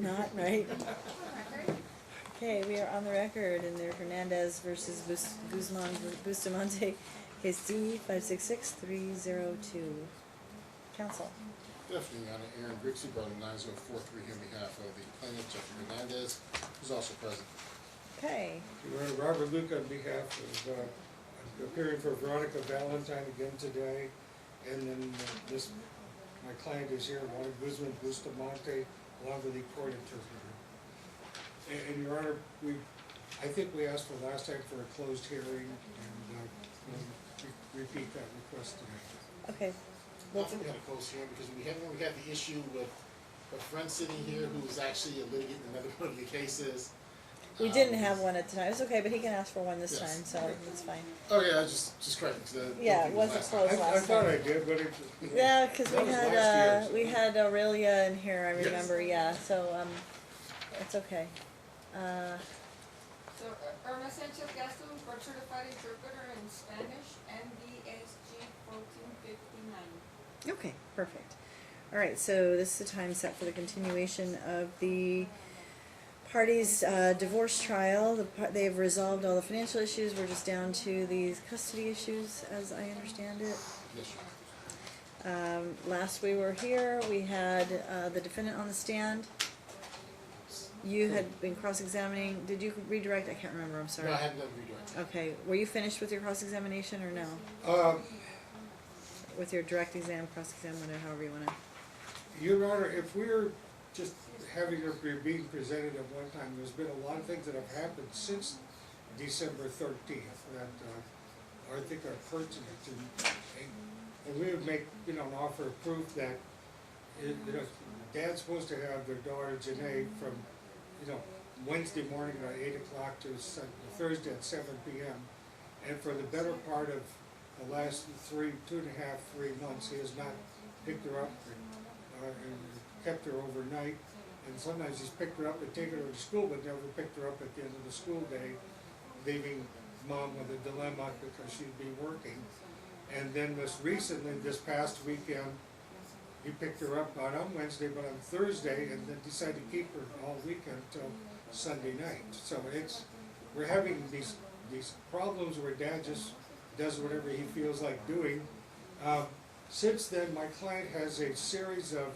not, right? Okay, we are on the record in the Hernandez versus Bustamante, case D 566-302. Counsel. Good afternoon, Your Honor. Aaron Grixey, brought in 9043 here on behalf of the plaintiff, Jeffrey Hernandez, who's also present. Okay. Your Honor, Robert Luke on behalf of, appearing for Veronica Valentine again today, and then my client is here, Juan Guzman Bustamante, along with the court interpreter. And Your Honor, I think we asked for last time for a closed hearing, and we'll repeat that request tonight. Okay. I think we had a close hearing because we had the issue with a friend sitting here who was actually a litigant in another one of the cases. We didn't have one at tonight. It's okay, but he can ask for one this time, so it's fine. Oh yeah, just correct. Yeah, it wasn't closed last time. I thought I did, but it. Yeah, because we had Aurelia in here, I remember, yeah, so, it's okay. So, Erna Sanchez Gaston, court certified interpreter in Spanish, MDSG 1459. Okay, perfect. All right, so this is the time set for the continuation of the parties' divorce trial. They have resolved all the financial issues. We're just down to these custody issues, as I understand it. Yes, Your Honor. Last we were here, we had the defendant on the stand. You had been cross-examining. Did you redirect? I can't remember. I'm sorry. No, I hadn't done redirect. Okay. Were you finished with your cross-examination or no? With your direct exam, cross-exam, whatever, however you want to. Your Honor, if we're just having her being presented at one time, there's been a lot of things that have happened since December 13th that I think are pertinent, and we would make an offer of proof that Dad's supposed to have their daughter Janae from Wednesday morning at 8 o'clock to Thursday at 7 p.m. and for the better part of the last 3 months, he has not picked her up and kept her overnight. And sometimes he's picked her up and taken her to school, but never picked her up at the end of the school day, leaving Mom with a dilemma because she'd be working. And then this past weekend, he picked her up not on Wednesday, but on Thursday, and then decided to keep her all weekend till Sunday night. So we're having these problems where Dad just does whatever he feels like doing. Since then, my client has a series of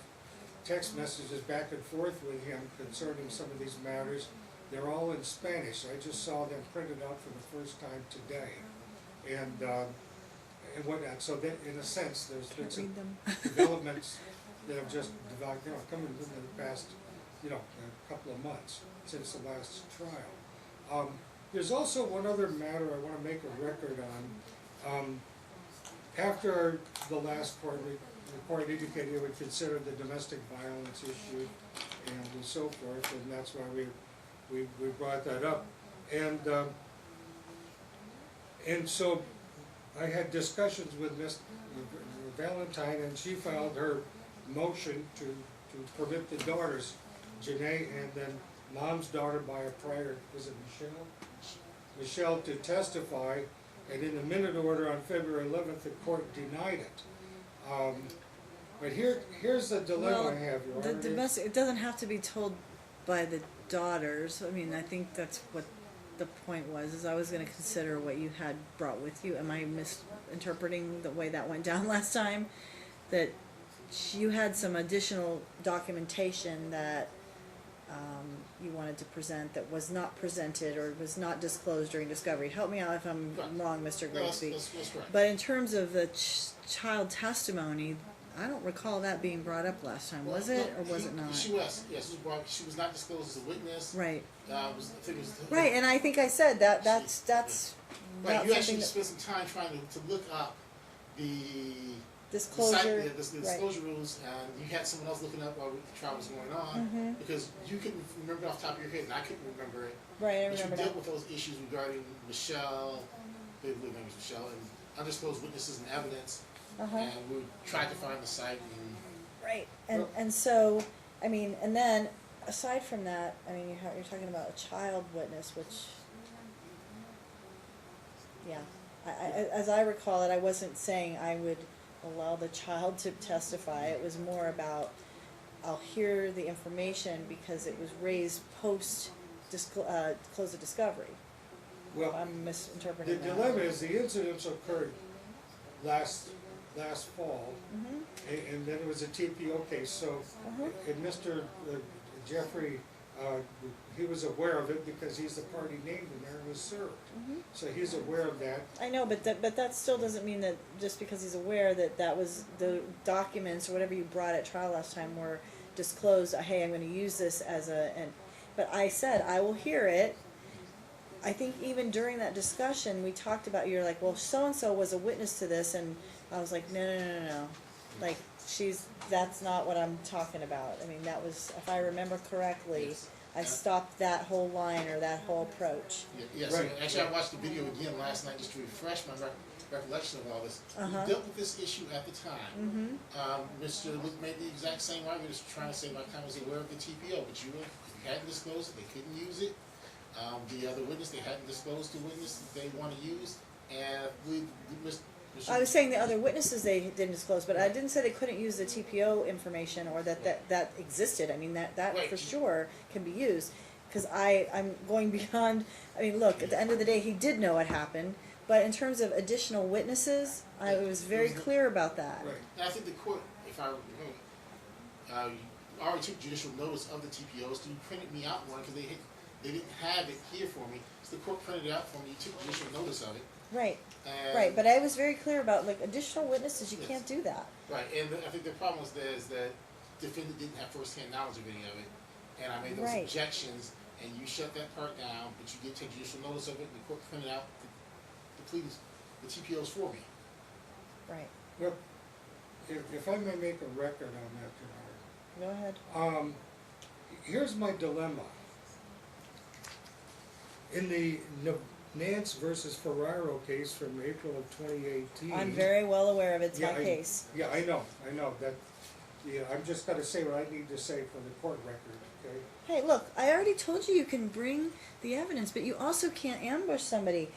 text messages back and forth with him concerning some of these matters. They're all in Spanish. I just saw them printed out for the first time today, and whatnot. So that, in a sense, there's been some developments that have just developed, come in the past, a couple of months since the last trial. There's also one other matter I want to make a record on. After the last court, the court indicated it would consider the domestic violence issue and so forth, and that's why we brought that up. And so I had discussions with Ms. Valentine, and she filed her motion to permit the daughters, Janae and then Mom's daughter by a prior, was it Michelle, to testify. And in the minute order on February 11th, the court denied it. But here's the dilemma I have, Your Honor. The domestic, it doesn't have to be told by the daughters. I mean, I think that's what the point was, is I was going to consider what you had brought with you. Am I misinterpreting the way that went down last time? That you had some additional documentation that you wanted to present that was not presented or was not disclosed during discovery. Help me out if I'm wrong, Mr. Grigsby. That's correct. But in terms of the child testimony, I don't recall that being brought up last time. Was it or was it not? She was. Yes, she was not disclosed as a witness. Right. Right, and I think I said that. That's right. You actually spent some time trying to look up the disclosure, the disclosure rules, and you had someone else looking up while the trial was going on, because you couldn't remember off the top of your head, and I couldn't remember it. Right, I but remember you dealt with those issues regarding Michelle, I believe her name was Michelle, and undisclosed witnesses and evidence, and we tried to find the site. Right, and so, I mean, and then, aside from that, I mean, you're talking about a child witness, which, yeah, as I recall it, I wasn't saying I would allow the child to testify. It was more about I'll hear the information because it was raised post close of discovery. Well, I'm the misinterpreting that. dilemma is the incidents occurred last fall, and then it was a TPO case, so, and Mr. Jeffrey, he was aware of it because he's the party named in there and was served. So he's aware of that. I know, but that still doesn't mean that just because he's aware that was the documents or whatever you brought at trial last time were disclosed. Hey, I'm going to use this as but I said I will hear it. I think even during that discussion we talked about, you're like, well, so and so was a witness to this, and I was like, no, like that's not what I'm talking about. I mean, that was, if I remember correctly. Yes. I stopped that whole line or that whole approach. Yes, Right. actually I watched the video again last night just to refresh my recollection of all this. We dealt with this issue at the time. Mr. Luke made the exact same argument, just trying to say my client was aware of the TPO, but you hadn't disclosed it, they couldn't use it. The other witness, they hadn't disclosed the witness that they want to use, and I was saying the other witnesses they didn't disclose, but I didn't say they couldn't use the TPO information or that existed. I mean, that Right. for sure can be used, because I'm going beyond. I mean, look, at the end of the day, he did know what happened, but in terms of additional witnesses, I was very clear about that. Right. And I think the court, if I remember, already took judicial notice of the TPOs, so you printed me out one because they didn't have it here for me, so the court printed it out for me, you took judicial notice of it. Right. And Right, but I was very clear about, like, additional witnesses, you Yes. can't do that. Right, and I think the problem was there is that defendant didn't have first-hand knowledge of any of it, and I made those Right. objections, and you shut that part down, but you did take judicial notice of it, and the court printed out the TPOs for me. Right. Well, if I may make a record on that, Go ahead. here's my dilemma. In the Nance versus Ferraro case from April of 2018. I'm very well aware of it. It's Yeah, my case. Yeah, I know that. Yeah, I'm just gonna say what I need to say for the court record. Okay. Hey, look, I already told you can bring the evidence, but you also can't ambush somebody.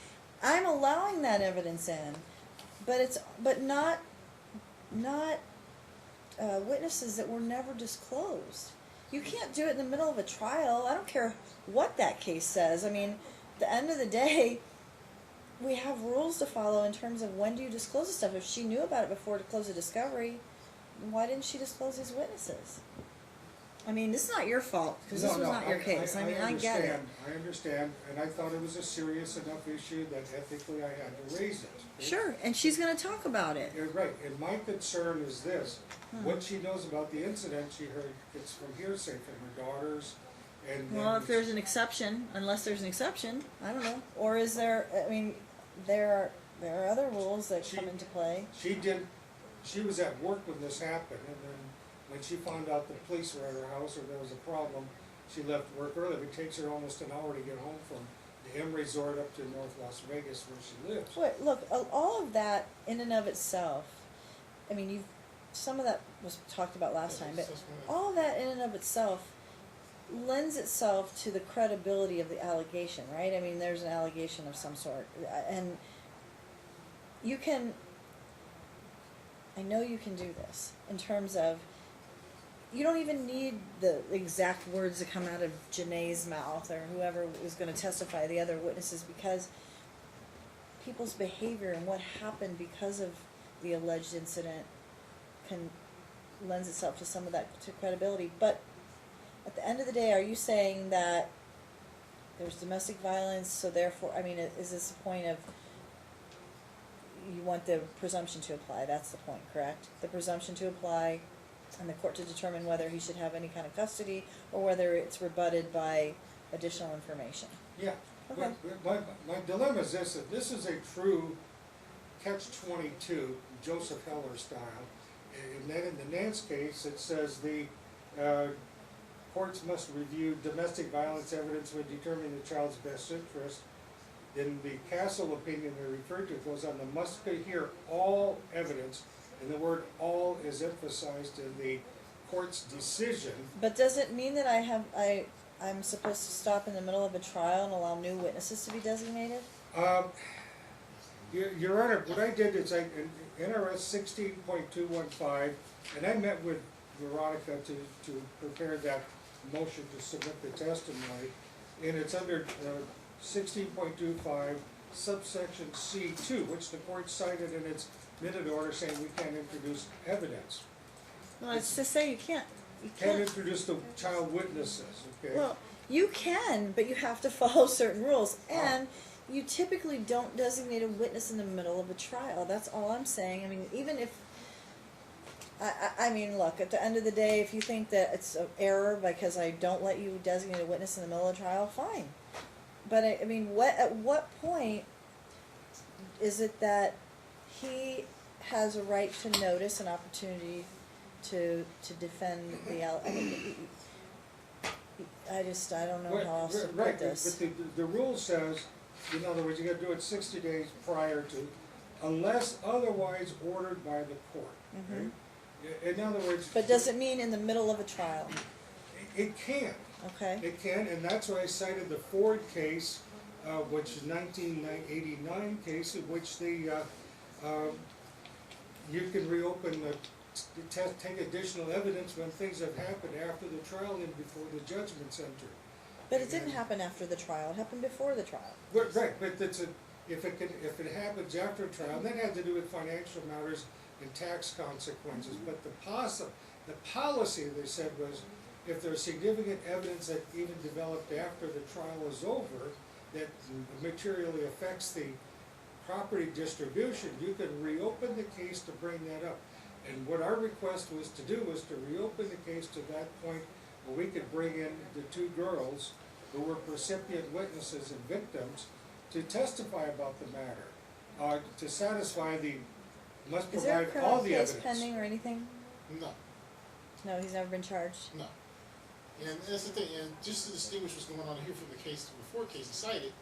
I'm allowing that evidence in, but not witnesses that were never disclosed. You can't do it in the middle of a trial. I don't care what that case says. I mean, at the end of the day, we have rules to follow in terms of when do you disclose this stuff. If she knew about it before to close a discovery, why didn't she disclose these witnesses? I mean, this is not your fault, because this was not your case. I mean, I get it. I understand, and I thought it was a serious enough issue that ethically I had to raise it. Okay? Sure, and she's going to talk about it. You're right, and my concern is this. What she knows about the incident, she heard, it's from hearsay from her daughters, and Well, if there's an exception, unless there's an exception, I don't know. Or is there, I mean, there are other rules that come into play. she was at work when this happened, and then when she found out the police were at her house or there was a problem, she left work early. It takes her almost an hour to get home from the M Resort up to North Las Vegas where she lives. Wait, look, all of that in and of itself, I mean, some of that was talked about last time, but all of that in and of itself lends itself to the credibility of the allegation, right? I mean, there's an allegation of some sort, and I know you can do this in terms of, you don't even need the exact words that come out of Janae's mouth or whoever was going to testify, the other witnesses, because people's behavior and what happened because of the alleged incident lends itself to some of that to credibility. But at the end of the day, are you saying that there's domestic violence, so therefore, I mean, is this a point of you want the presumption to apply? That's the point, correct? The presumption to apply and the court to determine whether he should have any kind of custody or whether it's rebutted by additional information. Yeah. Okay. My dilemma is this, that this is a true catch-22, Joseph Heller style. And then in the Nance case, it says the courts must review domestic violence evidence when determining the child's best interest. In the Castle opinion they referred to, it goes on, the must hear all evidence, and the word all is emphasized in the court's decision. But does it mean that I'm supposed to stop in the middle of a trial and allow new witnesses to be designated? Your Honor, what I did is in NRS 16.215, and I met with Veronica to prepare that motion to submit the testimony. And it's under 16.25 subsection C2, which the court cited in its minute order saying we can't introduce evidence. Well, it's to say you can't. You Can't can't. introduce the child witnesses, okay? Well, you can, but you have to follow certain rules, and you typically don't designate a witness in the middle of a trial. That's all I'm saying. I mean, even if I mean, look, at the end of the day, if you think that it's an error because I don't let you designate a witness in the middle of the trial, fine. But I mean, at what point is it that he has a right to notice, an opportunity to defend the I mean, I don't know how else to Right, put this. but the rule says, in other words, you gotta do it 60 days prior to, unless otherwise ordered by the court, okay? In other words. But does it mean in the middle of a trial? It can. Okay. It can, and that's why I cited the Ford case, which is 1989 case, in which you can reopen take additional evidence when things have happened after the trial and before the judgment's entered. But it didn't happen after the trial. It happened before the trial. Right, but if it happens after a trial, that had to do with financial matters and tax consequences. But the policy, they said, was if there's significant evidence that even developed after the trial is over that materially affects the property distribution, you can reopen the case to bring that up. And what our request was to do was to reopen the case to that point where we could bring in the two girls who were recipient witnesses and victims to testify about the matter, to satisfy must Is there a provide all criminal the case evidence. pending or anything? No, No, he's never been charged. no. And that's the thing, and just to distinguish what's going on here from the case before case cited,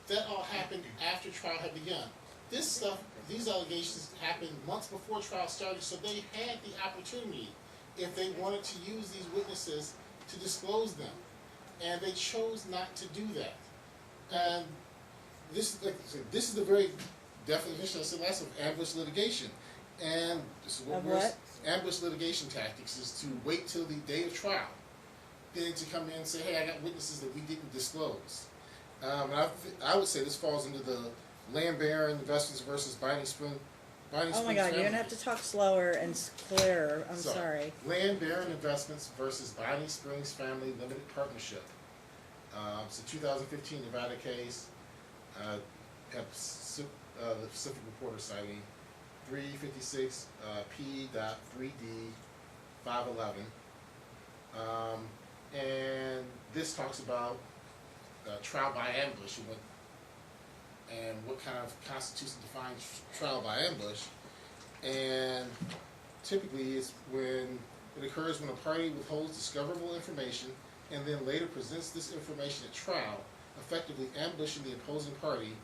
that all happened after trial had begun. This stuff, these allegations happened months before trial started, so they had the opportunity, if they wanted to use these witnesses, to disclose them. And they chose not to do that. And this is the very definition I said last of ambush litigation. And this is Of what? Ambush litigation tactics is to wait till the day of trial, then to come in and say, hey, I got witnesses that we didn't disclose. And I would say this falls into the land baron investments versus Binding Springs. Oh my God, you're gonna have to talk slower and clearer. I'm sorry. Land Baron Investments versus Binding Springs Family Limited Partnership. It's a 2015 Nevada case. The Pacific Reporter citing 356 P.3D 511. And this talks about trial by ambush and what kind of constitution defines trial by ambush. And typically it's when it occurs when a party withholds discoverable information and then later presents this information at trial, effectively ambushing the opposing party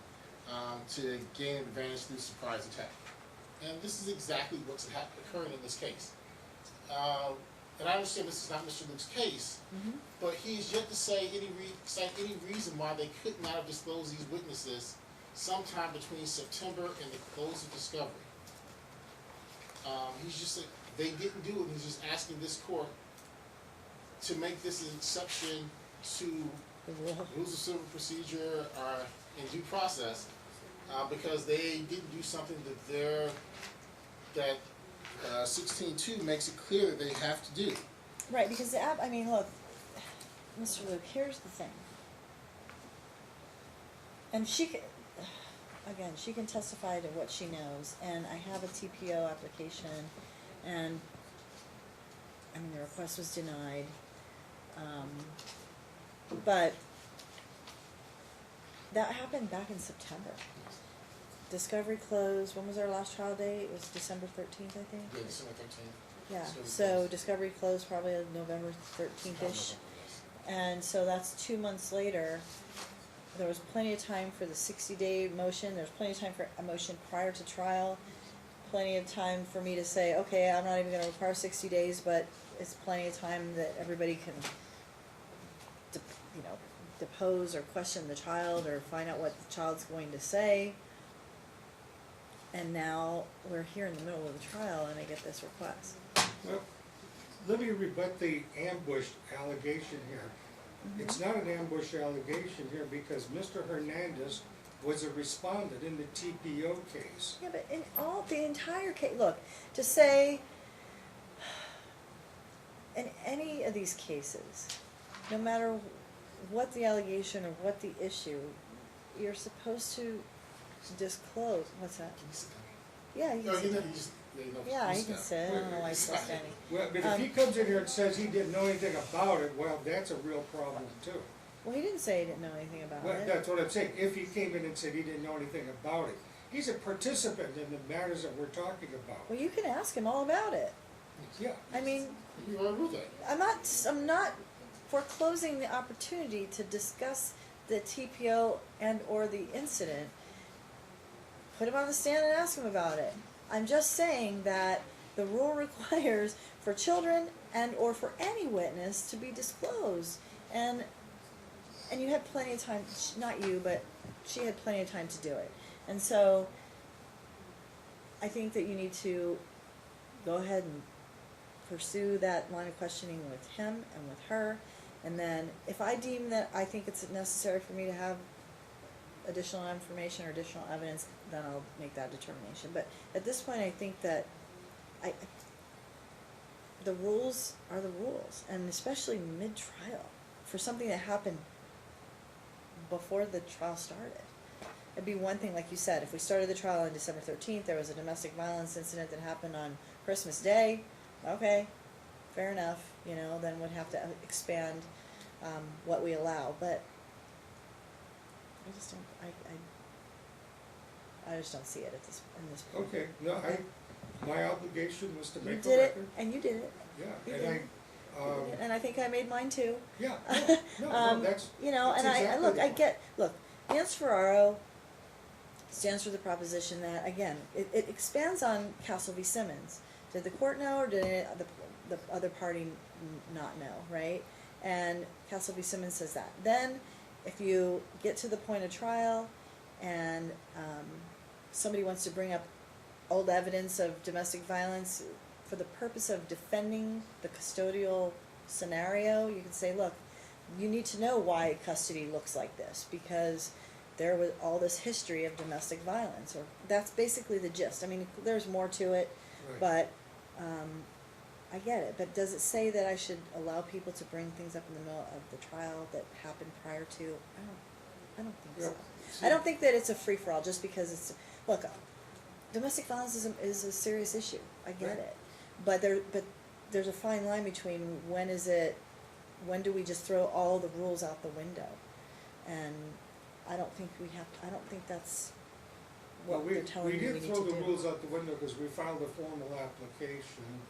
to gain an advantage through surprise attack. And this is exactly what's occurring in this case. And I understand this is not Mr. Luke's case, but he's yet to say cite any reason why they could not have disclosed these witnesses sometime between September and the close of discovery. He's just like, they didn't do it, and he's just asking this court to make this an exception to rules of civil procedure in due process, because they didn't do something that 16.2 makes it clear that they have to do. Right, because I mean, look, Mr. Luke, here's the thing. And she can testify to what she knows, and I have a TPO application, and I mean, the request was denied, but that happened back in September. Discovery closed, when was our last trial date? It was December 13th, I think? Yeah, December 13th. Yeah, Discovery so closed. Discovery closed probably November 13th-ish. And so that's 2 months later. There was plenty of time for the 60-day motion. There's plenty of time for a motion prior to trial. Plenty of time for me to say, okay, I'm not even going to require 60 days, but it's plenty of time that everybody can, depose or question the child or find out what the child's going to say. And now we're here in the middle of the trial, and I get this request. Well, let me rebut the ambush allegation here. It's not an ambush allegation here because Mr. Hernandez was a respondent in the TPO case. Yeah, but in the entire case, look, to say, in any of these cases, no matter what the allegation or what the issue, you're supposed to disclose, what's that? Can you sit down? Yeah, you No, can you know, sit. you just, you know, Yeah, you he sit can down. sit, I don't know why he's still standing. Well, but if he comes in here and says he didn't know anything about it, well, that's a real problem too. Well, he didn't say he didn't know anything about Well, it. that's what I'm saying. If he came in and said he didn't know anything about it, he's a participant in the matters that we're talking about. Well, you can ask him all about it. Yeah. I mean, You already ruled that. I'm not foreclosing the opportunity to discuss the TPO and or the incident. Put him on the stand and ask him about it. I'm just saying that the rule requires for children and or for any witness to be disclosed. And you had plenty of time, not you, but she had plenty of time to do it. And so I think that you need to go ahead and pursue that line of questioning with him and with her. And then if I deem that I think it's necessary for me to have additional information or additional evidence, then I'll make that determination. But at this point, I think that the rules are the rules, and especially mid-trial for something that happened before the trial started. It'd be one thing, like you said, if we started the trial on December 13th, there was a domestic violence incident that happened on Christmas Day, okay, fair enough, you know, then we'd have to expand what we allow, but I just don't, I just don't see it at this, in this point. Okay, no, my obligation was to You make a did it, record. and you did it. Yeah, You and did. I, You did it, and I think I made mine too. yeah, no, that's, You know, that's and exactly look, the I point. get, look, Nance Ferraro stands for the proposition that, again, it expands on Castle v. Simmons. Did the court know, or did the other party not know, right? And Castle v. Simmons says that. Then, if you get to the point of trial, and somebody wants to bring up old evidence of domestic violence for the purpose of defending the custodial scenario, you can say, look, you need to know why custody looks like this, because there was all this history of domestic violence, or that's basically the gist. I mean, there's more to it, Right. but I get it. But does it say that I should allow people to bring things up in the middle of the trial that happened prior to? I don't think so. Yeah. I don't think that it's a free-for-all just because it's, look, domestic violence is a serious issue. I get Right. it. But there's a fine line between when do we just throw all the rules out the window? And I don't think that's Well, what we they're telling me we did need throw to the do. rules out the window because we filed a formal application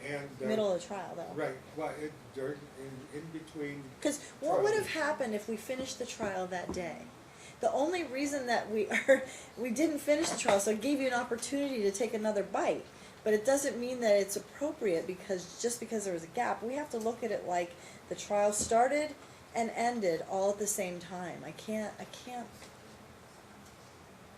and. Middle of the trial, though. Right, well, in between, Because what would have happened if we finished the trial that day? The only reason that we didn't finish the trial, so it gave you an opportunity to take another bite. But it doesn't mean that it's appropriate just because there was a gap. We have to look at it like the trial started and ended all at the same time. I can't.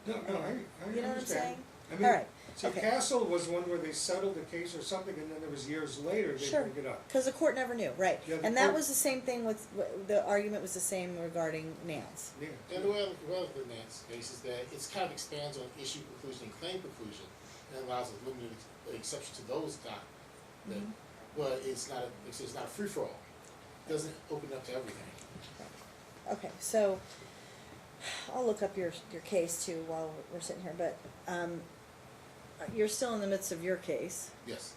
no, I You know what I'm understand. saying? I mean, All right. see, Okay. Castle was one where they settled the case or something, and then it was years later they Sure. bring it up. Because the court never knew, right? Yeah, the And that court- was the same thing with the argument was the same regarding Nance. Yeah. And the way I look at the Nance case is that it's kind of expands on issue preclusion and claim preclusion, and allows a limited exception to those Mm-hmm. but it's not a free for all. Doesn't open up to everything. Okay, so I'll look up your case too while we're sitting here, but you're still in the midst of your case. Yes.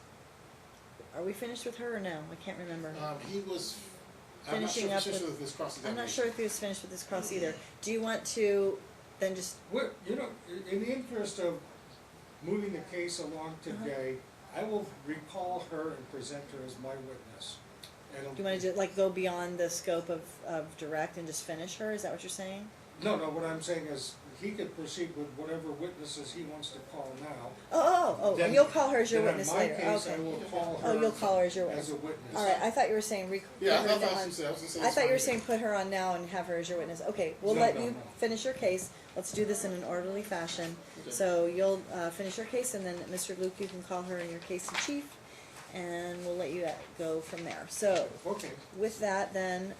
Are we finished with her or no? I can't remember. He was. I'm not sure Finishing if up he's with- with this cross I'm not sure if he was finished with this cross either. Do you want to then just, Well, you know, in the interest of moving the case along today, I will recall her and present her as my witness. do you want to like go beyond the scope of direct and just finish her? Is that what you're saying? No, what I'm saying is, he could proceed with whatever witnesses he wants to call now. Oh, Then- you'll call her as your then witness in later. my case, Okay. I will call her. Oh, you'll call her as your as witness. a witness. All right, I thought you were saying Yeah, put I her thought down. you said. I was gonna say I that's thought you were fine. saying put her on now and have her as your witness. Okay, we'll No, let no, you no. finish your case. Let's do this in an orderly fashion. Okay. So you'll finish your case, and then Mr. Luke, you can call her in your case in chief. and we'll let you go from there. So, Okay, with that then,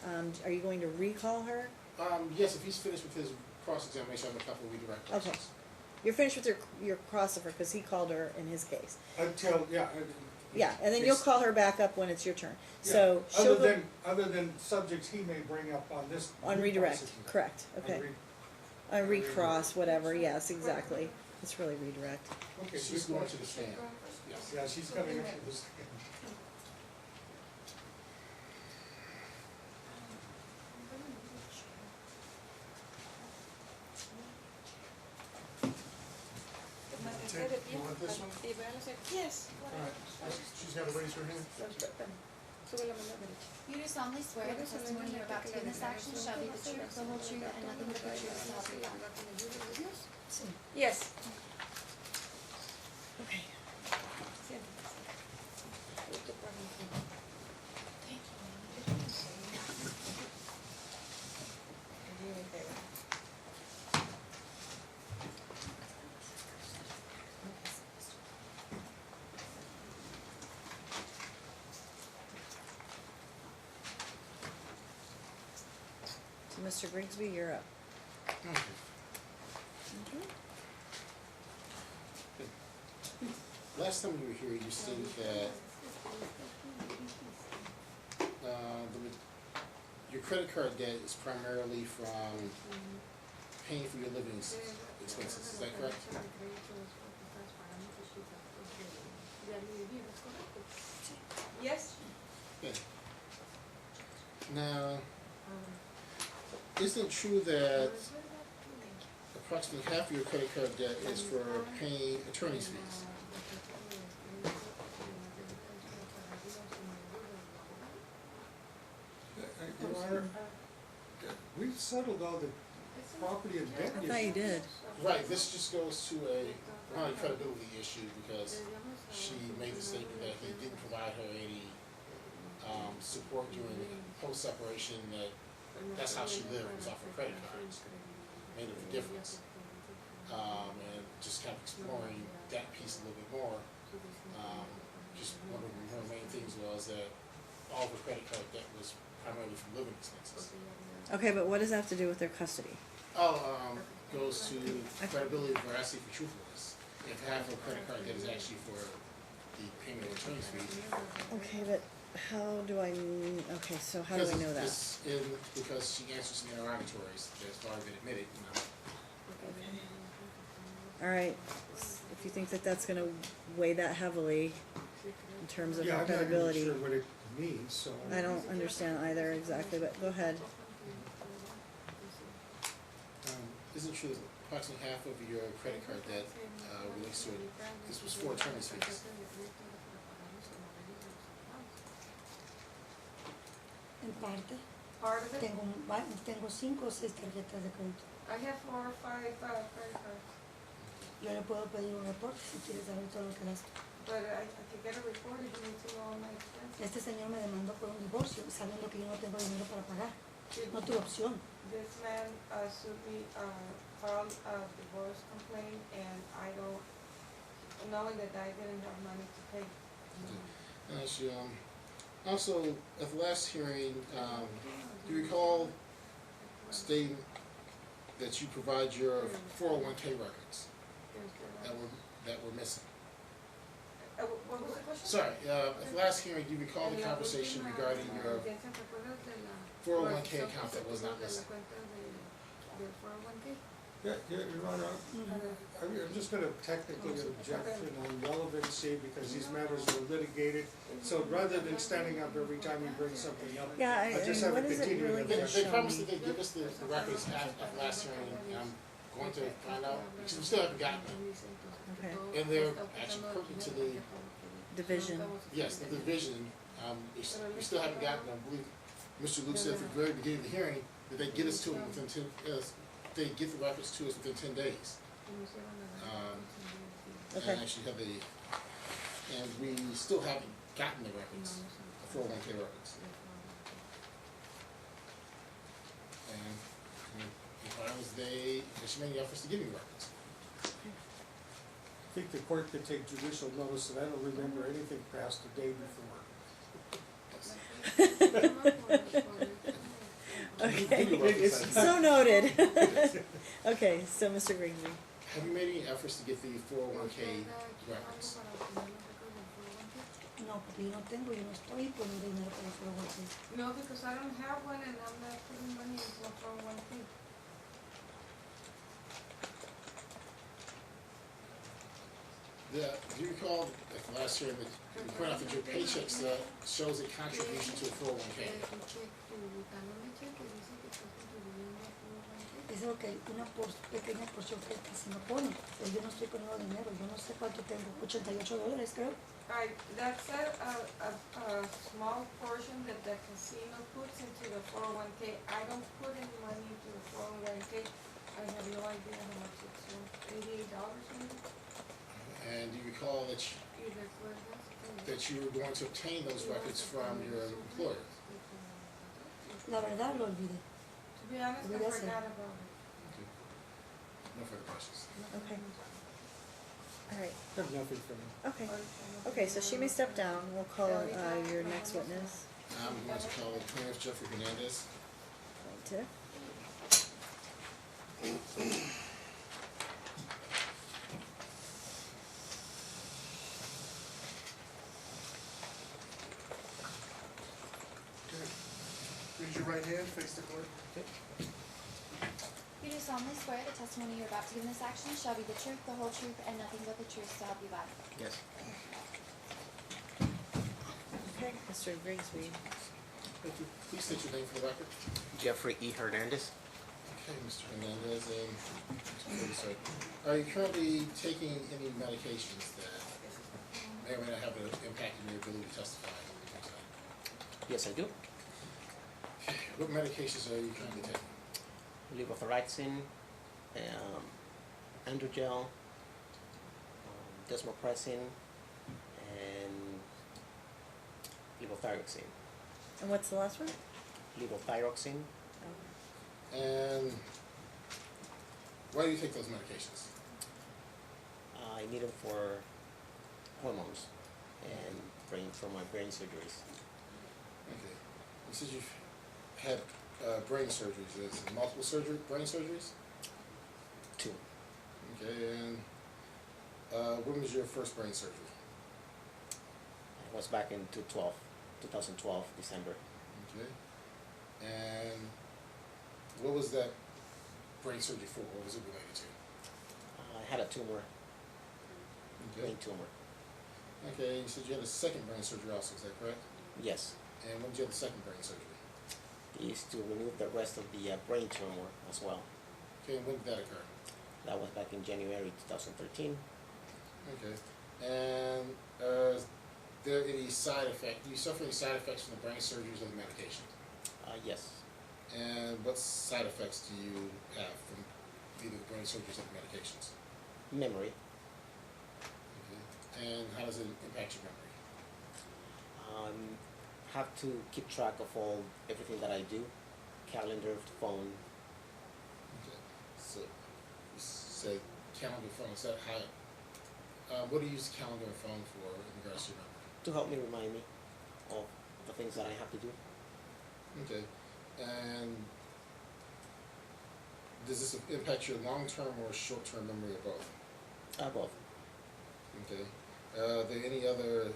are you going to recall her? Yes, if he's finished with his cross-examination, I have a couple of redirect Okay. questions. You're finished with your crossover, because he called her in his case. until, yeah. Yeah, and then you'll call her back up when it's your turn. Yeah, So, she'll go Other than subjects he may bring up on this. on new redirect, processing. correct, On okay. re- On recross, whatever, yes, exactly. It's really redirect. Okay, She's good going to question. the stand. Yes. Yeah, she's coming up to this. You want this one? Yes. Alright, she's gotta raise her hand. You do solemnly swear the testimony you're about to give in this action shall be the truth, the whole truth, and nothing but the truth, so help you God. Yes. Okay. So, Mr. Grigsby, you're up. Thank you. Last time you were here, you stated that your credit card debt is primarily from paying for your living expenses, is that correct? Yes. Okay. Now, isn't it true that approximately half of your credit card debt is for paying attorney's fees? Your Honor, we've settled all the property and debt I thought you issues. did. Right, this just goes to a credibility issue because she made the statement that he didn't provide her any support during post-separation, that's how she lived, was off her credit cards. Made up the difference. And just kind of exploring that piece a little bit more. Just one of her main things was that all of her credit card debt was primarily from living expenses. Okay, but what does that have to do with their custody? Goes to credibility, veracity, for truthfulness. If half of a credit card debt is actually for the payment of attorney's fees. Okay, but how do I, okay, so how do I know that? Because she answered some interrogatories that's already been admitted, Okay. All right, if you think that that's gonna weigh that heavily in terms of Yeah, her I'm not even credibility, sure what it means, so. I don't understand either exactly, but go ahead. Isn't true that approximately half of your credit card debt relates to this was for attorney's fees? En parte, Part of it. tengo 5 o 6 tarjetas de crédito. I have 4 or 5 credit cards, Yo le puedo pedir un reporte si quieres saber todo lo que gasto. but I could get a report if you need to know all my expenses. Este señor me demandó por un divorcio, sabiendo que yo no tengo dinero para pagar. No tuve opción. This man sued me, filed a divorce complaint, and I don't, knowing that I didn't have money to pay. She, also, at the last hearing, do you recall stating that you provide your 401k records that were missing? What was the question? Sorry, at the last hearing, do you recall the conversation regarding your 401k account that was not missing? Yeah, Your Honor, I'm just gonna technically objection on relevancy because these matters were litigated. So rather than standing up every time you bring something up, Yeah, I just I mean, have what a is it continuing really They, gonna they show promised me? that they'd give us the records at the last hearing, and I'm going to find out, because we still haven't gotten them. Okay, And they're actually pertinent to the, division. yes, the division, we still haven't gotten them. I believe Mr. Luke said at the very beginning of the hearing that they'd get us to them within they'd get the records to us within 10 days. Okay. And actually have and we still haven't gotten the records, the 401k records. And if I was she made the efforts to give me records. think the court could take judicial notice that I don't remember anything past the day before. Okay, so noted. Okay, so Mr. Grigsby. Have you made any efforts to get the 401k records? No, porque yo no tengo, yo no estoy poniendo dinero para el 401k. No, because I don't have one and I'm not putting money into a 401k. Do you recall at the last hearing that you pointed out that your paychecks shows a contribution to a 401k? Es lo que hay una pequeña porción que se me pone, pero yo no estoy poniendo dinero, yo no sé cuánto tengo, $88 creo. Alright, that's a small portion that the casino puts into the 401k. I don't put any money into the 401k. I have no idea how much it's worth. $88 maybe? And do you recall that you were going to obtain those records from your employer? La verdad lo olvidé. To be honest, I Olvídase. forgot about it. Okay. No further questions. Okay. All right. I have nothing from him. Okay. Okay, so she may step down. We'll call your next witness. I'm going to call the plaintiff, Jeffrey Hernandez. Plaintiff. Raise your right hand, face the court. You do solemnly swear the testimony you're about to give in this action shall be the truth, the whole truth, and nothing but the truth, so help you God. Yes. Okay, Mr. Grigsby. Thank you. Please state your name for the record. Jeffrey E. Hernandez. Okay, Mr. Hernandez, and Mr. Ferguson, are you currently taking any medications that may or may not have an impact on your ability to testify? Yes, I do. What medications are you currently taking? Levothyroxine, androgel, desmopressin, and levothyroxine. And what's the last one? Levothyroxine, And why do you take those medications? I need them for hormones and for my brain surgeries. Okay. You said you've had brain surgeries. Is it multiple brain surgeries? 2. Okay, and when was your first brain surgery? It was back in 2012, December. Okay. And what was that brain surgery for? What was it related to? I had a tumor, Okay. brain tumor. Okay, you said you had a second brain surgery also, is that correct? Yes. And when did you have the second brain surgery? They used to remove the rest of the brain tumor as well. Okay, and when did that occur? That was back in January 2013. Okay. And is there any side effect? Do you suffer any side effects from the brain surgeries or the medication? Yes. And what side effects do you have from either the brain surgeries or the medications? Memory. Okay. And how does it impact your memory? Have to keep track of everything that I do, calendar, phone. Okay. So you say calendar, phone. Is that how? What do you use calendar and phone for in regards to your memory? To help me remind me of the things that I have to do. Okay. And does this impact your long-term or short-term memory or both? Both. Okay. Are there any other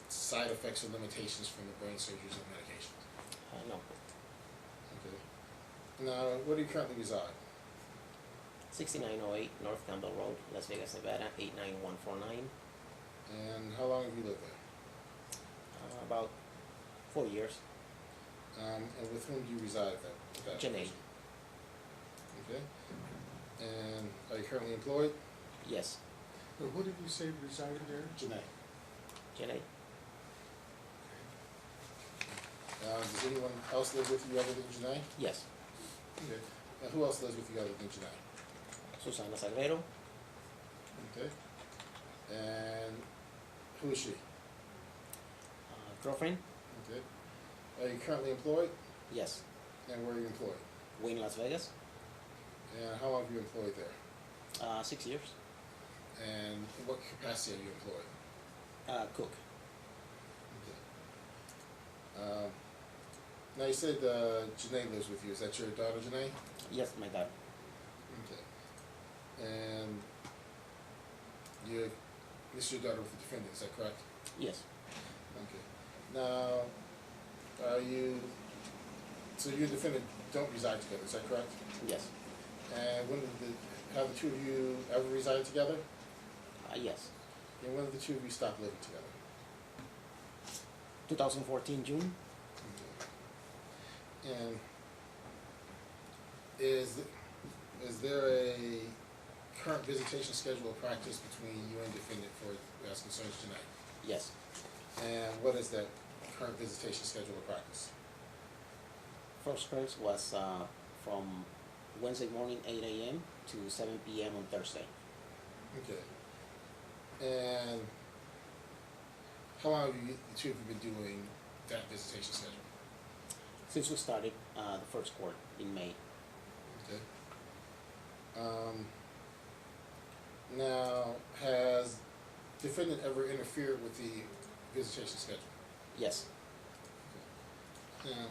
side effects or limitations from the brain surgeries or medications? No. Okay. Now, where do you currently reside? 6908 North Campbell Road, Las Vegas, Nevada, 89149. And how long have you lived there? About 4 years. And with whom do you reside at that Janae. location? Okay. And are you currently employed? Yes. But who did you say resided there? Janae. Janae. Does anyone else live with you other than Janae? Yes. Okay. And who else lives with you other than Janae? Susana Salguero. Okay. And who is she? Girlfriend. Okay. Are you currently employed? Yes. And where are you employed? Wayne, Las Vegas. And how long have you employed there? 6 years. And in what capacity are you employed? Cook. Okay. Now you said Janae lives with you. Is that your daughter, Janae? Yes, my dad. Okay. And this is your daughter with the defendant, is that correct? Yes. Okay. Now, so you and the defendant don't reside together, is that correct? Yes. And have the two of you ever resided together? Yes. And when did the two of you stop living together? 2014 June. Okay. And is there a current visitation schedule or practice between you and defendant as concerns tonight? Yes. And what is that current visitation schedule or practice? First course was from Wednesday morning 8 a.m. to 7 p.m. on Thursday. Okay. And how long have the two of you been doing that visitation schedule? Since we started the first court in May. Okay. Now, has defendant ever interfered with the visitation schedule? Yes. Now,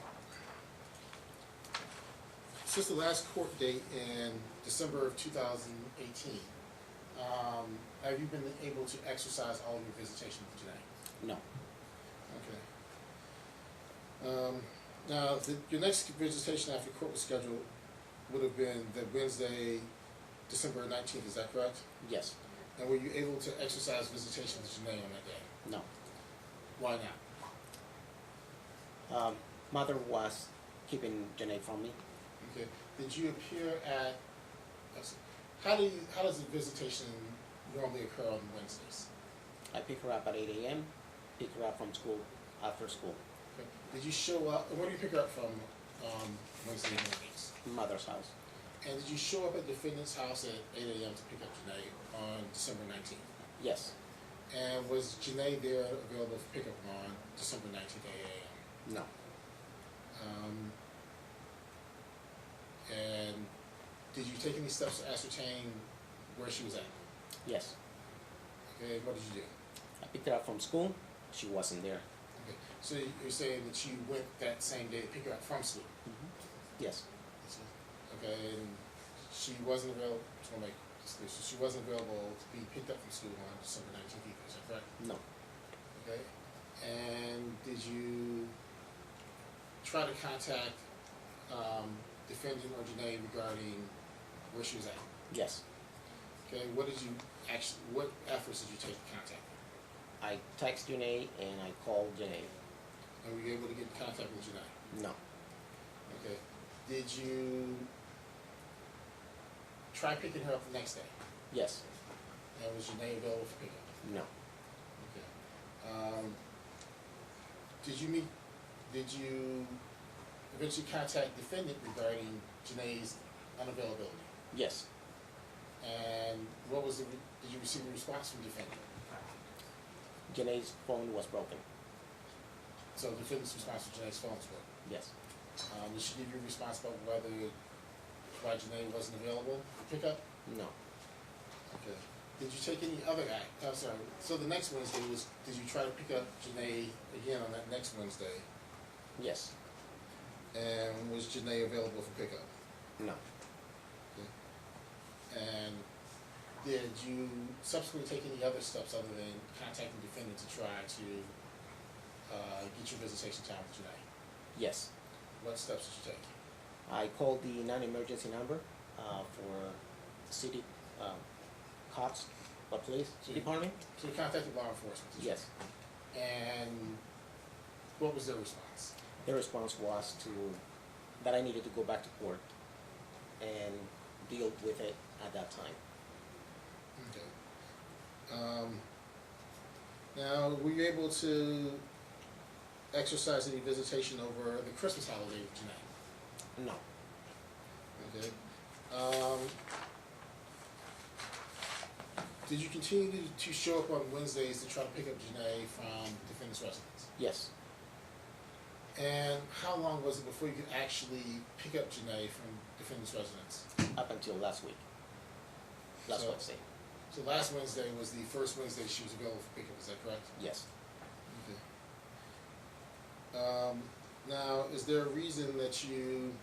since the last court date in December of 2018, have you been able to exercise all of your visitation with Janae? No. Okay. Now, your next visitation after court was scheduled would have been the Wednesday, December 19th, is that correct? Yes. And were you able to exercise visitation with Janae on that day? No. Why not? Mother was keeping Janae from me. Okay. Did you appear at? How does the visitation normally occur on Wednesdays? I pick her up at 8 a.m., pick her up from school after school. Okay. Did you show up? Where do you pick her up from Wednesday mornings? Mother's house. And did you show up at defendant's house at 8 a.m. to pick up Janae on December 19th? Yes. And was Janae there available for pickup on December 19th, 8 a.m.? No. And did you take any steps to ascertain where she was at? Yes. Okay, what did you do? I picked her up from school. She wasn't there. Okay, so you're saying that you went that same day to pick her up from school? Yes. Okay, and she wasn't available, just want to make this clear, so she wasn't available to be picked up from school on December 19th either, is that correct? No. Okay, and did you try to contact defendant or Janae regarding where she was at? Yes. Okay, what efforts did you take to contact her? I text Janae and I called Janae. And were you able to get in contact with Janae? No. Okay, did you try picking her up the next day? Yes. And was Janae available for pickup? No. Okay. Did you eventually contact defendant regarding Janae's unavailability? Yes. And did you receive a response from defendant? Janae's phone was broken. So the defendant's response to Janae's phone was broken. Yes. Did she give you a response about why Janae wasn't available for pickup? No. Okay. Did you take any other act? I'm sorry. So the next Wednesday did you try to pick up Janae again on that next Wednesday? Yes. And was Janae available for pickup? No. Okay. And did you subsequently take any other steps other than contacting the defendant to try to get your visitation time with Janae? Yes. What steps did you take? I called the non-emergency number for the city cops, police department. So you contacted law enforcement? Did you? Yes. And what was their response? Their response was that I needed to go back to court and deal with it at that time. Okay. Now, were you able to exercise any visitation over the Christmas holiday with Janae? No. Okay. Did you continue to show up on Wednesdays to try to pick up Janae from defendant's residence? Yes. And how long was it before you could actually pick up Janae from defendant's residence? Up until last week. Last So- Wednesday. So last Wednesday was the first Wednesday she was available for pickup, is that correct? Yes. Okay. Now, is there a reason that you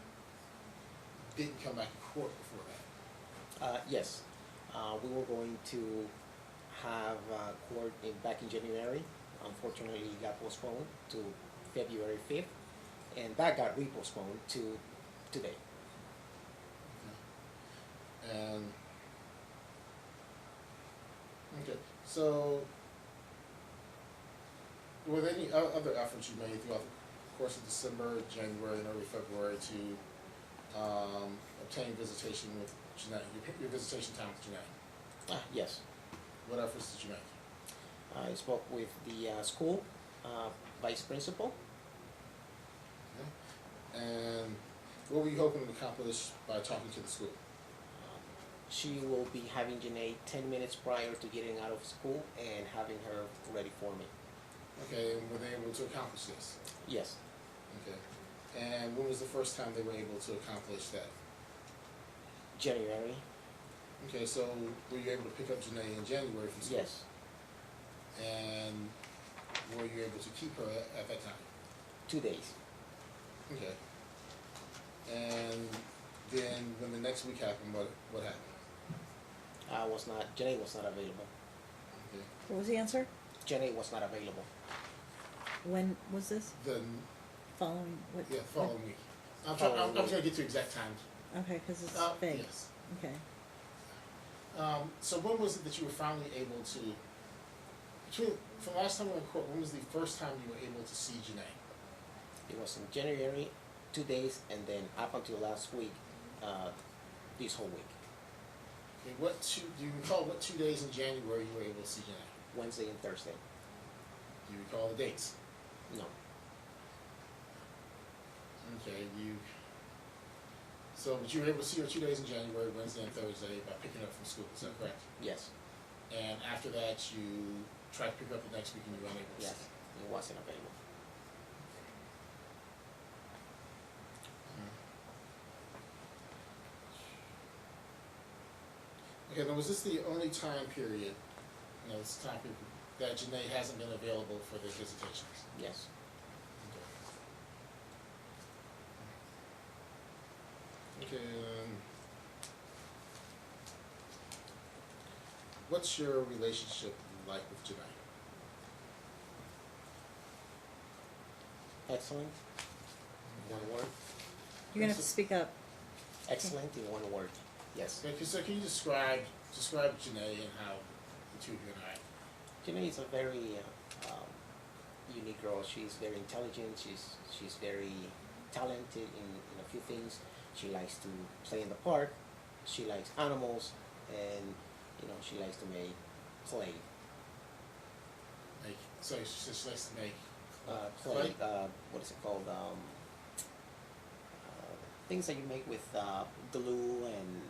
didn't come back to court before that? Yes. We were going to have court back in January. Unfortunately, it got postponed to February 5th, and that got repostponed to today. And, okay, so, were there any other efforts you made throughout the course of December, January, and early February to obtain visitation with Janae, your visitation time with Janae? Yes. What efforts did you make? I spoke with the school vice principal. Okay. And what were you hoping to accomplish by talking to the school? She will be having Janae 10 minutes prior to getting out of school and having her ready for me. Okay, and were they able to accomplish this? Yes. Okay. And when was the first time they were able to accomplish that? January. Okay, so were you able to pick up Janae in January from school? Yes. And were you able to keep her at that time? 2 days. Okay. And then when the next week happened, what happened? Janae was not available. Okay. What was the answer? Janae was not available. When was this? The Following, what? following week. I'm Following going to week. get to exact times. Okay, cause it's vague. Yes. Okay. So when was it that you were finally able to, from last time we were in court, when was the first time you were able to see Janae? It was in January, 2 days, and then up until last week, this whole week, Okay, do you recall what 2 days in January you were able to see Janae? Wednesday and Thursday. Do you recall the dates? No. Okay, but you were able to see her 2 days in January, Wednesday and Thursday, by picking up from school, is that correct? Yes. And after that, you tried to pick up the next week and you were unable to Yes. see her? It wasn't available. Okay, now was this the only time period, this time period that Janae hasn't been available for the visitations? Yes. Okay, what's your relationship like with Janae? Excellent. In one word. You're gonna have to speak up. Excellent in one word. Yes. Okay, so can you describe Janae and how the two of you interact? Janae is a very unique girl. She's very intelligent. She's very talented in a few things. She likes to play in the park. She likes animals, and she likes to make clay. So she likes to make Clay. What is it called? Things that you make with glue and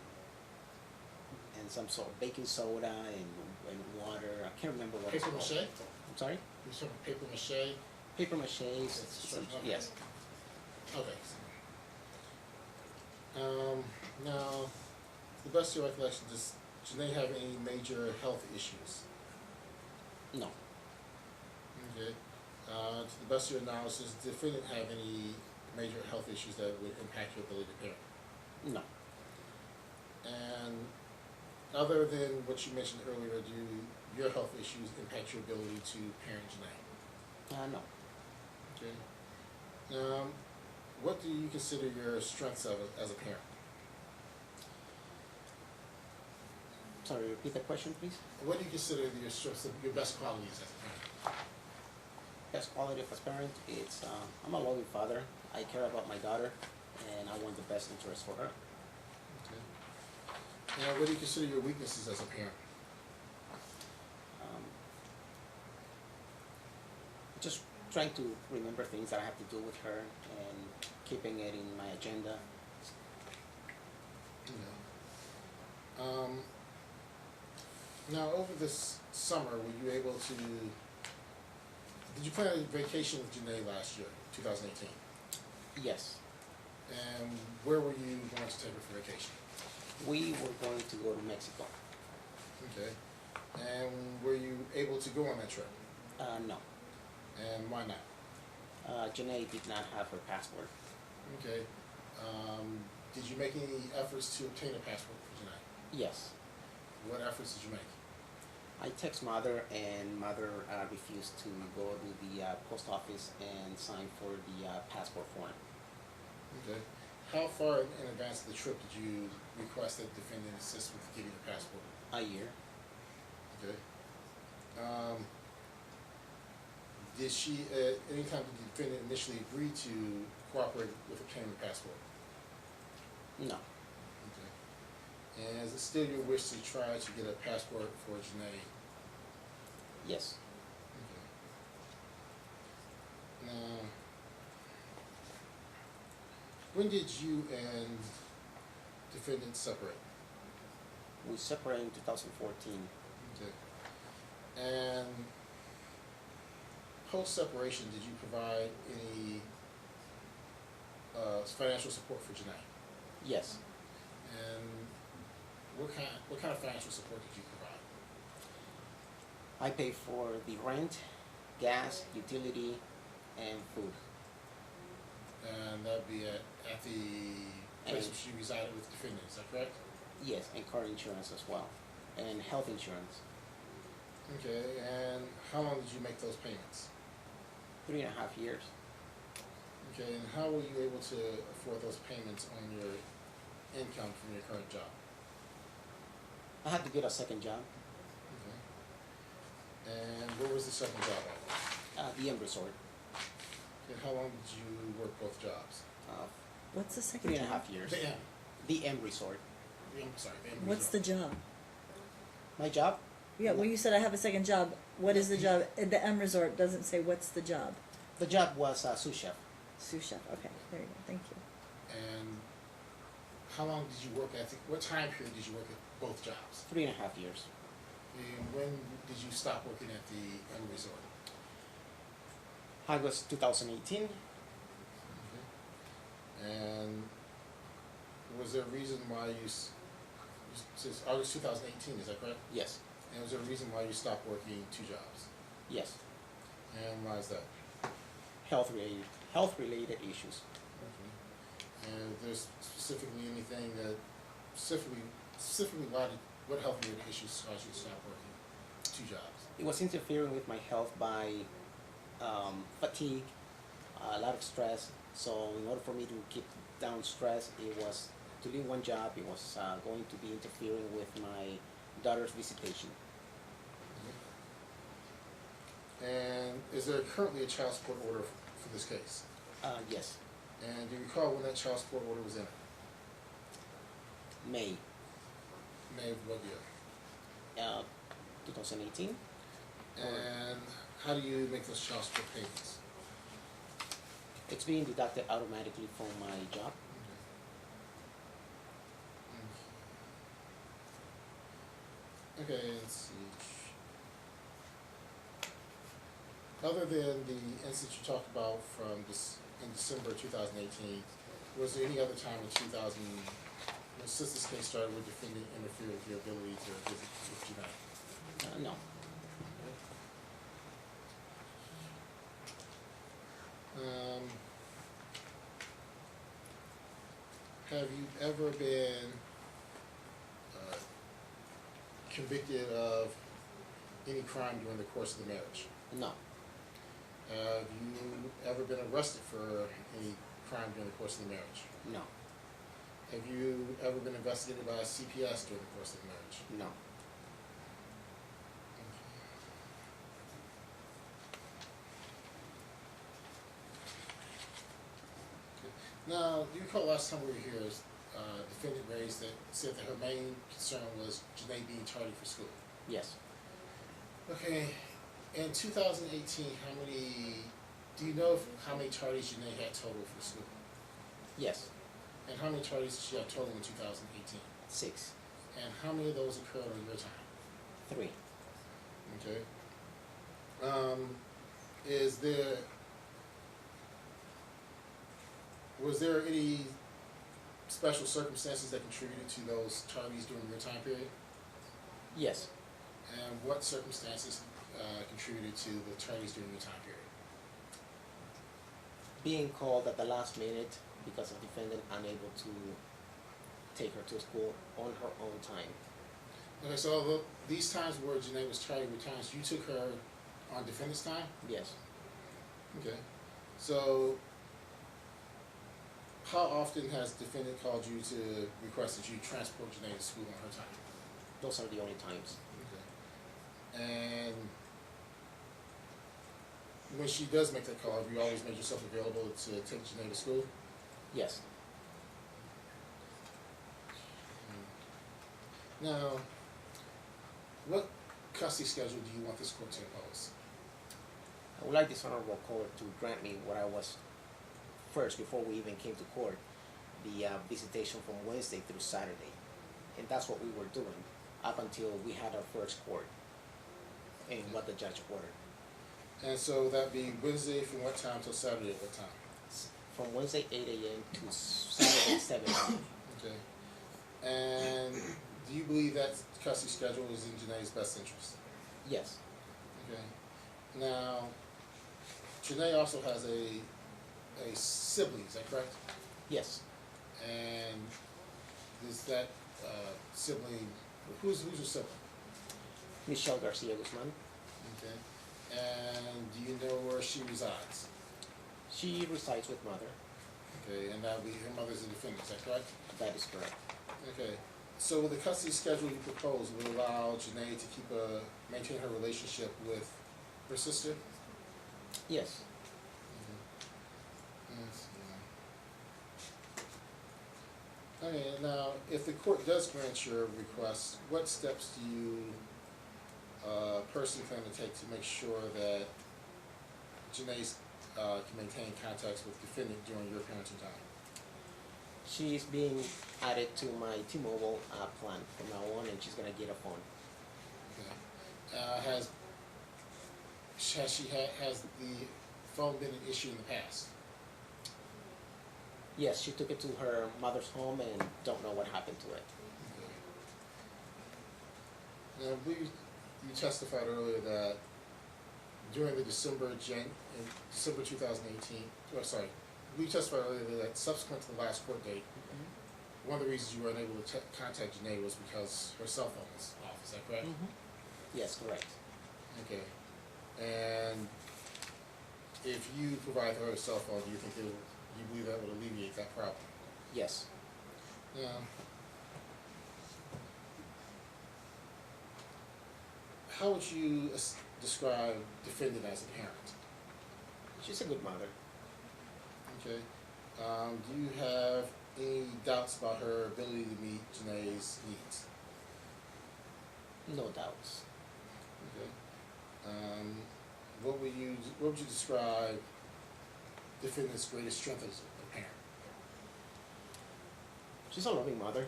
some sort of baking soda and water. I can't remember what it's paper called. mache? I'm sorry? You're talking paper mache? Paper mache. That's the okay. Yes. Okay. Now, to the best of your recollection, does Janae have any major health issues? No. Okay. To the best of your knowledge, does the defendant have any major health issues that would impact your ability to parent? No. And other than what you mentioned earlier, do your health issues impact your ability to parent Janae? No. Okay. What do you consider your strengths as a parent? Sorry, repeat the question, please. What do you consider your strengths, your best qualities as a parent? Best quality of a parent, it's I'm a loving father. I care about my daughter, and I want the best interest for her. Okay. Now, what do you consider your weaknesses as a parent? Just trying to remember things that I have to do with her and keeping it in my agenda. Yeah. Now, over this summer, were you able to? Did you plan a vacation with Janae last year, 2018? Yes. And where were you going to take her for vacation? We were going to go to Mexico. Okay. And were you able to go on that trip? No. And why not? Janae did not have her passport. Okay. Did you make any efforts to obtain a passport for Janae? Yes. What efforts did you make? I text mother, and mother refused to go to the post office and sign for the passport form. Okay. How far in advance of the trip did you request that the defendant assist with getting the passport? A year. Okay. Did she, at any time did the defendant initially agree to cooperate with obtaining the passport? No. Okay. And is it still your wish to try to get a passport for Janae? Yes. Okay. Now, when did you and defendant separate? We separated in 2014. Okay. And post-separation, did you provide any financial support for Janae? Yes. And what kind of financial support did you provide? I pay for the rent, gas, utility, and food. And that would be at the place where she resided with the defendant, is that correct? Yes, and car insurance as well, and health insurance. Okay, and how long did you make those payments? 3.5 years. Okay, and how were you able to afford those payments on your income from your current job? I had to get a second job, Okay. And where was the second job at? the M Resort. And how long did you work both jobs? What's the second 3.5 job? years. The M. The M Resort. I'm sorry, the M What's the resort. job? My job? Yeah, well, you said I have a second job. What is the job? The M Resort doesn't say what's the job. The job was sous chef. Sous chef. Okay, there you go. Thank you. And how long did you work at what time period did you work at both jobs? 3.5 years. And when did you stop working at the M resort? August 2018. Okay. And was there a reason why since August 2018, is that correct? Yes. And was there a reason why you stopped working two jobs? Yes. And why is that? Health related issues. Okay. And if there's specifically anything that specifically what health related issues caused you to stop working two jobs? It was interfering with my health by fatigue, a lot of stress. So in order for me to keep down stress, it was to leave one job. It was going to be interfering with my daughter's visitation. And is there currently a child support order for this case? Yes. And do you recall when that child support order was in? May May of what year? 2018. And how do you make those child support payments? It's being deducted automatically from my job. Okay, let's see. Other than the incident you talked about from this in December 2018, was there any other time in 2000, since this case started, where defendant interfered with your ability to visit with Janae? No. Have you ever been convicted of any crime during the course of the marriage? No. Have you ever been arrested for any crime during the course of the marriage? No. Have you ever been investigated by CPS during the course of the marriage? No. Now, do you recall last time we were here, defendant said that her main concern was Janae being tardy for school? Yes. Okay, in 2018, do you know how many tardies Janae had total for school? Yes. And how many tardies did she have total in 2018? 6. And how many of those occurred on your time? 3. Okay. Was there any special circumstances that contributed to those tardies during your time period? Yes. And what circumstances contributed to the attorneys during your time period? Being called at the last minute because of defendant unable to take her to school on her own time. Okay, so although these times where Janae was tardy were times you took her on defendant's time? Yes. Okay. So how often has defendant called you to request that you transport Janae to school on her time? Those are the only times. Okay. And when she does make that call, have you always made yourself available to take Janae to school? Yes. Now, what custody schedule do you want this court to impose? I would like this honorable court to grant me what I was first, before we even came to court, the visitation from Wednesday through Saturday. And that's what we were doing up until we had our first court and what the judge ordered. And so that'd be Wednesday from what time till Saturday at what time? From Wednesday 8 a.m. to Saturday 7 a.m. Okay. And do you believe that custody schedule is in Janae's best interest? Yes. Okay. Now, Janae also has a sibling, is that correct? Yes. And is that sibling, who's your sibling? Michelle Garcia Guzman. Okay. And do you know where she resides? She resides with mother. Okay, and that would be her mother's a defendant, is that correct? That is correct. Okay. So the custody schedule you propose would allow Janae to maintain her relationship with her sister? Yes. Okay, now, if the court does grant your request, what steps do you personally plan to take to make sure that Janae can maintain contacts with defendant during your parenting time? She's being added to my T-Mobile plan from now on, and she's gonna get a phone. Okay. Has the phone been an issue in the past? Yes, she took it to her mother's home and don't know what happened to it. Okay. Now, you testified earlier that during the December 2018, we testified earlier that subsequent to the last court date, one of the reasons you were unable to contact Janae was because her cell phone was off, is that correct? Yes, correct. Okay. And if you provide her a cell phone, do you think you believe that would alleviate that problem? Yes. Now, how would you describe defendant as a parent? She's a good mother. Okay. Do you have any doubts about her ability to meet Janae's needs? No doubts. Okay. What would you describe defendant's greatest strength as a parent? She's a loving mother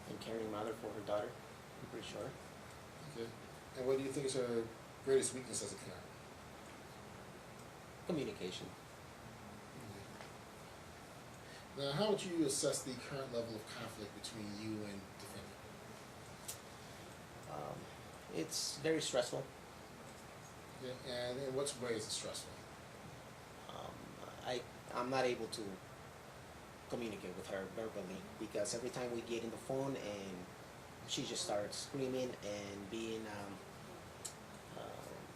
and caring mother for her daughter, I'm pretty sure. Okay. And what do you think is her greatest weakness as a parent? Communication. Now, how would you assess the current level of conflict between you and defendant? It's very stressful. Yeah, and in what way is it stressful? I'm not able to communicate with her verbally because every time we get in the phone and she just starts screaming and being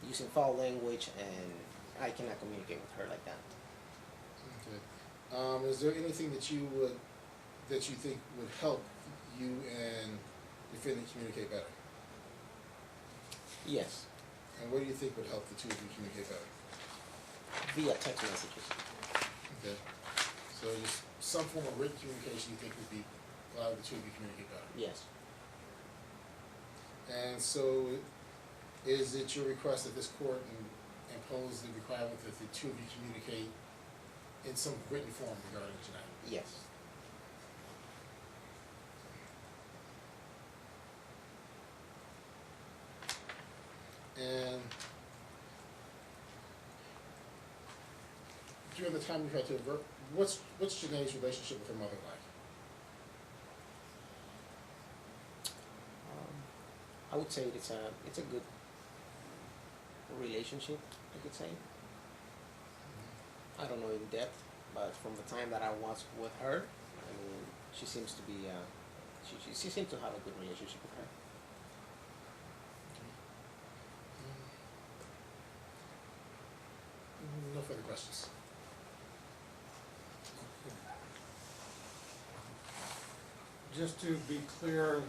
using foul language, and I cannot communicate with her like that. Okay. Is there anything that you think would help you and defendant communicate better? Yes, And what do you think would help the two of you communicate better? via text messages. Okay. So just some form of written communication you think would be allow the two of you communicate better. Yes. And so, is it your request that this court impose the requirement that the two of you communicate in some written form regarding Janae? Yes. And during the time you had to avert, what's Janae's relationship with her mother like? I would say it's a good relationship, I could say. I don't know in depth, but from the time that I was with her, I mean, she seems to be, she seems to have a good relationship with her. No further questions. Just to be clear,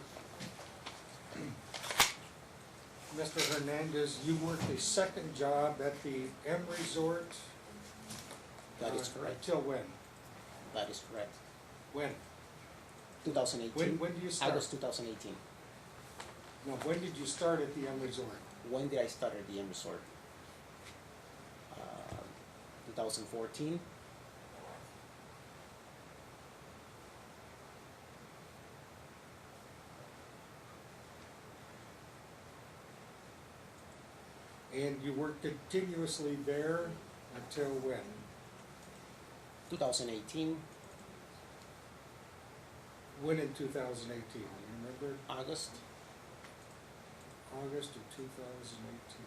Mr. Hernandez, you worked a second job at the M Resort? That is correct. Until when? That is correct. When? 2018. When do you start? August 2018. No, when did you start at the M Resort? When did I start at the M Resort? 2014. And you worked continuously there until when? 2018, When in 2018? Do you remember? August. August of 2018.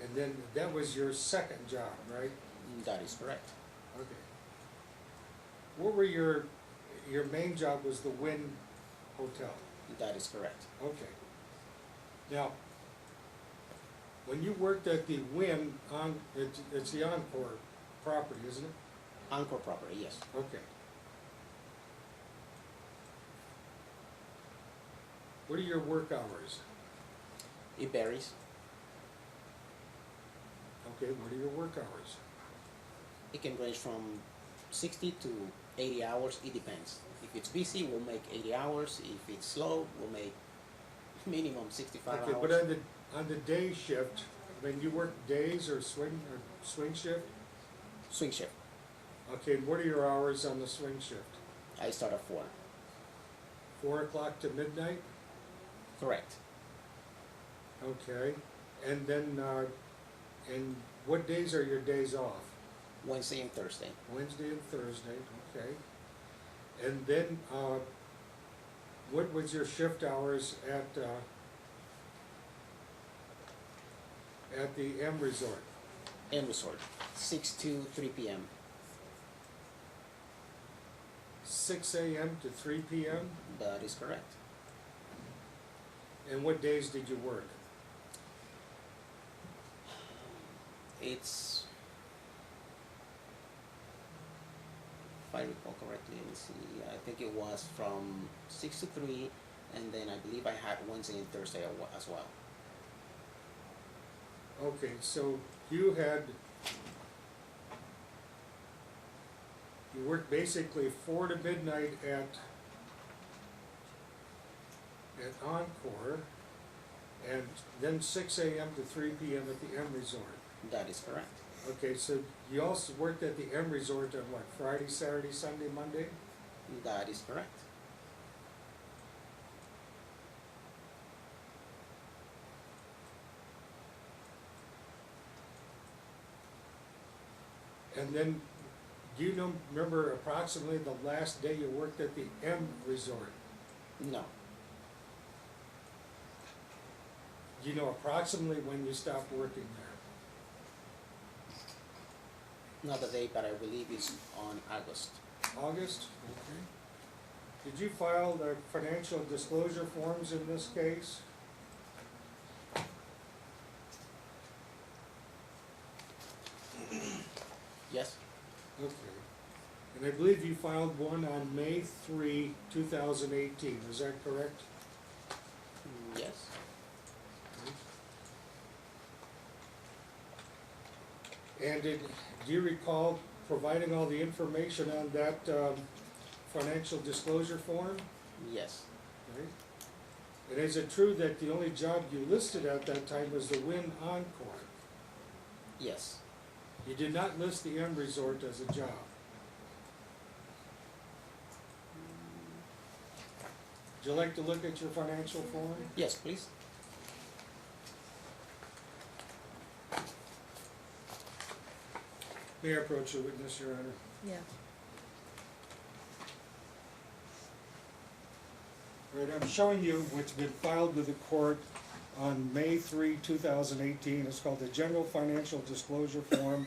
And then that was your second job, right? That is correct. Okay. What were your main job was the Wynn Hotel? That is correct. Okay. Now, when you worked at the Wynn it's the Encore property, isn't it? Encore property, yes. Okay. What are your work hours? It varies. Okay, what are your work hours? It can range from 60 to 80 hours. It depends. If it's busy, we'll make 80 hours. If it's slow, we'll make minimum 65 Okay, hours. but on the day shift, I mean, you work days or swing shift? Swing shift. Okay, and what are your hours on the swing shift? I start at 4. 4 o'clock to midnight? Correct. Okay, and then, and what days are your days off? Wednesday and Thursday. Wednesday and Thursday, okay. And then, what was your shift hours at the M Resort? M Resort. 6 to 3 p.m. 6 a.m. to 3 p.m.? That is correct. And what days did you work? It's, if I recall correctly, let me see, I think it was from 6 to 3, and then I believe I had Wednesday and Thursday as well. Okay, so you worked basically 4 to midnight at Encore, and then 6 a.m. to 3 p.m. at the M Resort. That is correct. Okay, so you also worked at the M Resort on what, Friday, Saturday, Sunday, Monday? That is correct. And then, do you remember approximately the last day you worked at the M Resort? No, Do you know approximately when you stopped working there? not the date, but I believe it's on August. August? Okay. Did you file the financial disclosure forms in this case? Yes? Okay. And I believe you filed one on May 3, 2018, is that correct? Yes. And do you recall providing all the information on that financial disclosure form? Yes. Right. And is it true that the only job you listed at that time was the Wynn Encore? Yes. You did not list the M Resort as a job? Would you like to look at your financial form? Yes, please. May I approach the witness, Your Honor? Yeah. Right, I'm showing you what's been filed with the court on May 3, 2018. It's called the General Financial Disclosure Form,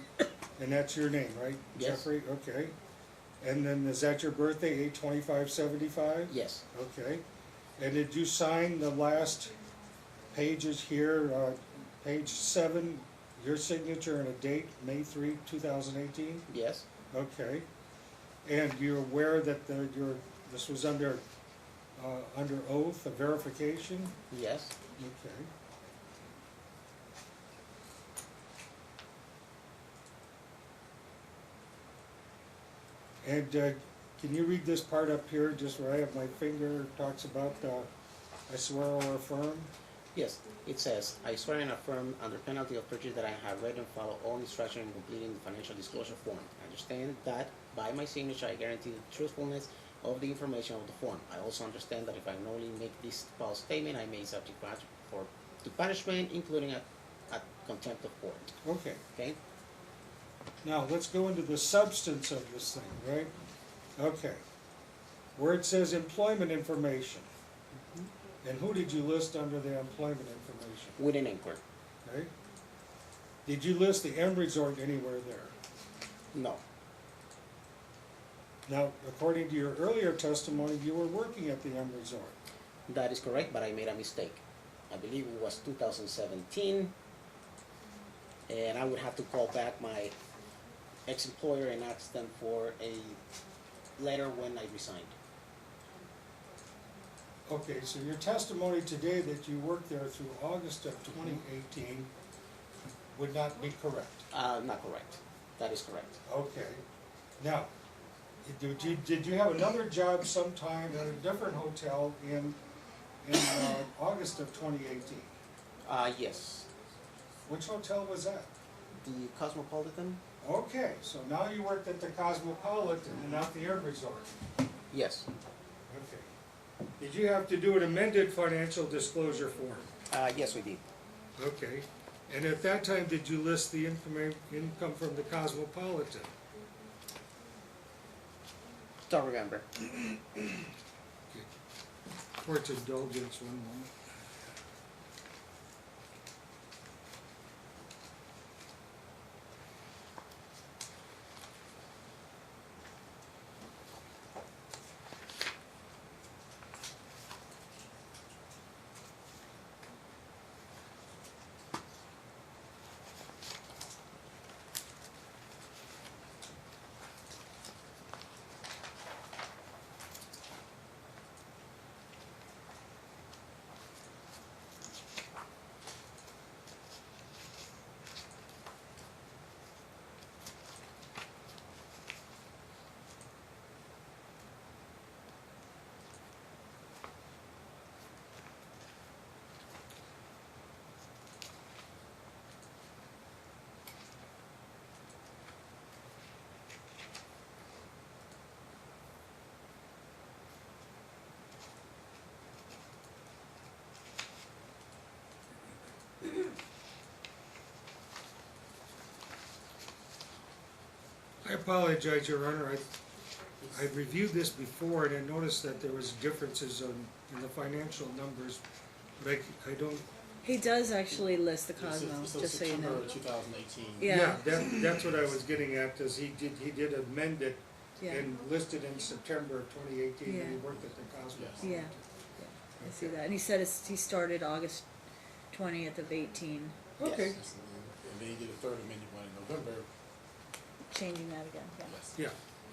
and that's your name, right? Yes. Jeffrey, okay. And then is that your birthday, 8/25/75? Yes, Okay. And did you sign the last pages here, page 7, your signature and a date, May 3, 2018? yes, Okay. And you're aware that this was under oath, a verification? yes. Okay. And can you read this part up here, just where I have my finger, talks about, I swear or affirm? Yes, it says, I swear and affirm under penalty of perjury that I have read and followed all instructions in completing the financial disclosure form. I understand that by my signature I guarantee the truthfulness of the information of the form. I also understand that if I knowingly make this false statement, I may subject to punishment, including a contempt of court. Okay. Okay? Now, let's go into the substance of this thing, right? Okay. Where it says employment information, and who did you list under the employment information? With an anchor. Okay. Did you list the M Resort anywhere there? No. Now, according to your earlier testimony, you were working at the M Resort. That is correct, but I made a mistake. I believe it was 2017, and I would have to call back my ex-employer and ask them for a letter when I resigned. Okay, so your testimony today that you worked there through August of 2018 would not be correct. Not correct. That is correct. Okay. Now, did you have another job sometime at a different hotel in August of 2018? Yes. Which hotel was that? The Cosmopolitan? Okay, so now you worked at the Cosmopolitan and not the Air Resort. Yes. Okay. Did you have to do an amended financial disclosure form? Yes, we did. Okay. And at that time, did you list the income from the Cosmopolitan? Don't remember. Court's indulgence, one moment. I apologize, Your Honor. I reviewed this before and I noticed that there was differences in the financial numbers, but I don't. He does actually list the Cosmo, So just so you know. September 2018. Yeah. That's what I was getting at, is he did amend it Yeah, and listed in September of 2018 when he Yeah. worked at the Cosmo. Yes. yeah, I see that. And he said he started August 20th of 18, Okay. Yes. And then he did a third amended one in November. changing that again, yeah. Yes.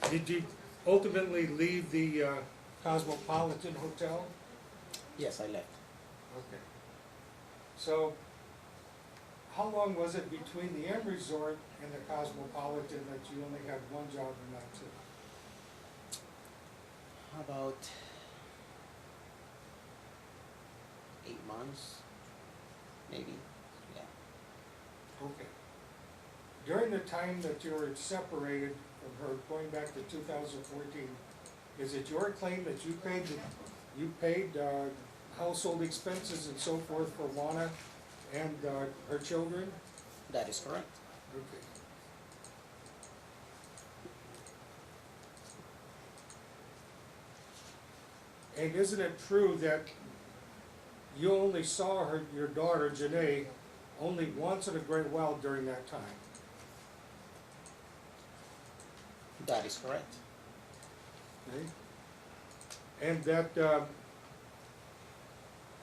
Yeah. Did you ultimately leave the Cosmopolitan Hotel? Yes, I left. Okay. So, how long was it between the M Resort and the Cosmopolitan that you only had one job and not two? How about 8 months, maybe? Yeah. Okay. During the time that you were separated from her, going back to 2014, is it your claim that you paid household expenses and so forth for Juana and her children? That is correct. Okay. And isn't it true that you only saw your daughter, Janae, only once in a great while during that time? That is correct. Okay? And that,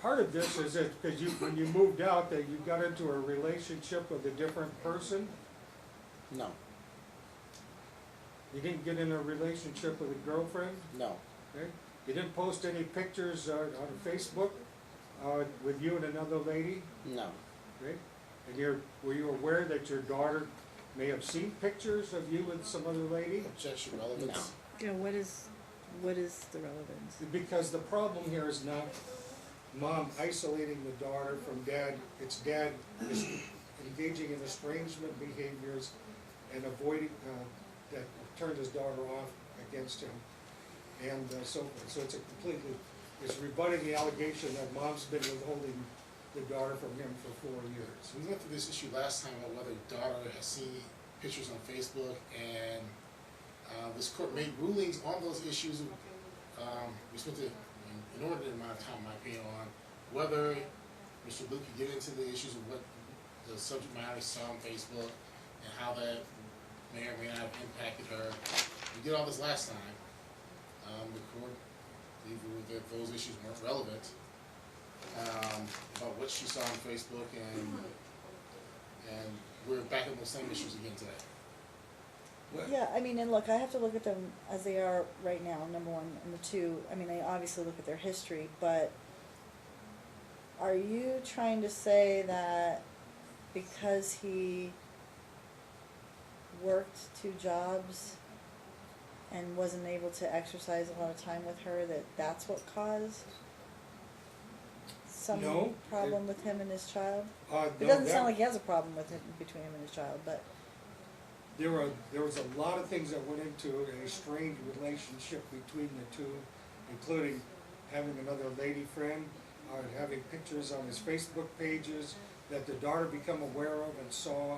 part of this is that, because when you moved out, that you got into a relationship with a different person? No, You didn't get in a relationship with a girlfriend? no, Okay? You didn't post any pictures on Facebook with you and another lady? no. Okay? And were you aware that your daughter may have seen pictures of you with some other lady? Objection, relevance. Yeah, what is the relevance? Because the problem here is not mom isolating the daughter from dad, it's dad is engaging in estrangement behaviors and avoiding, that turned his daughter off against him. And so forth. So it's rebutting the allegation that mom's been withholding the daughter from him for 4 years. So we went through this issue last time about whether daughter has seen pictures on Facebook, and this court made rulings on those issues. We spent an inordinate amount of time, in my opinion, on whether Mr. Luke could get into the issues of what the subject matter saw on Facebook and how that may or may not have impacted her. We did all this last time. The court ruled that those issues weren't relevant, about what she saw on Facebook, and we're back in those same issues again today. Yeah, I mean, and look, I have to look at them as they are right now, number one. Number two, I mean, I obviously look at their history, but are you trying to say that because he worked 2 jobs and wasn't able to exercise a lot of time with her, that that's what caused some No, problem with him and his child? No, It doesn't sound like he has a problem with him, between him and his child, but... There was a lot of things that went into a strained relationship between the two, including having another lady friend, having pictures on his Facebook pages that the daughter became aware of and saw,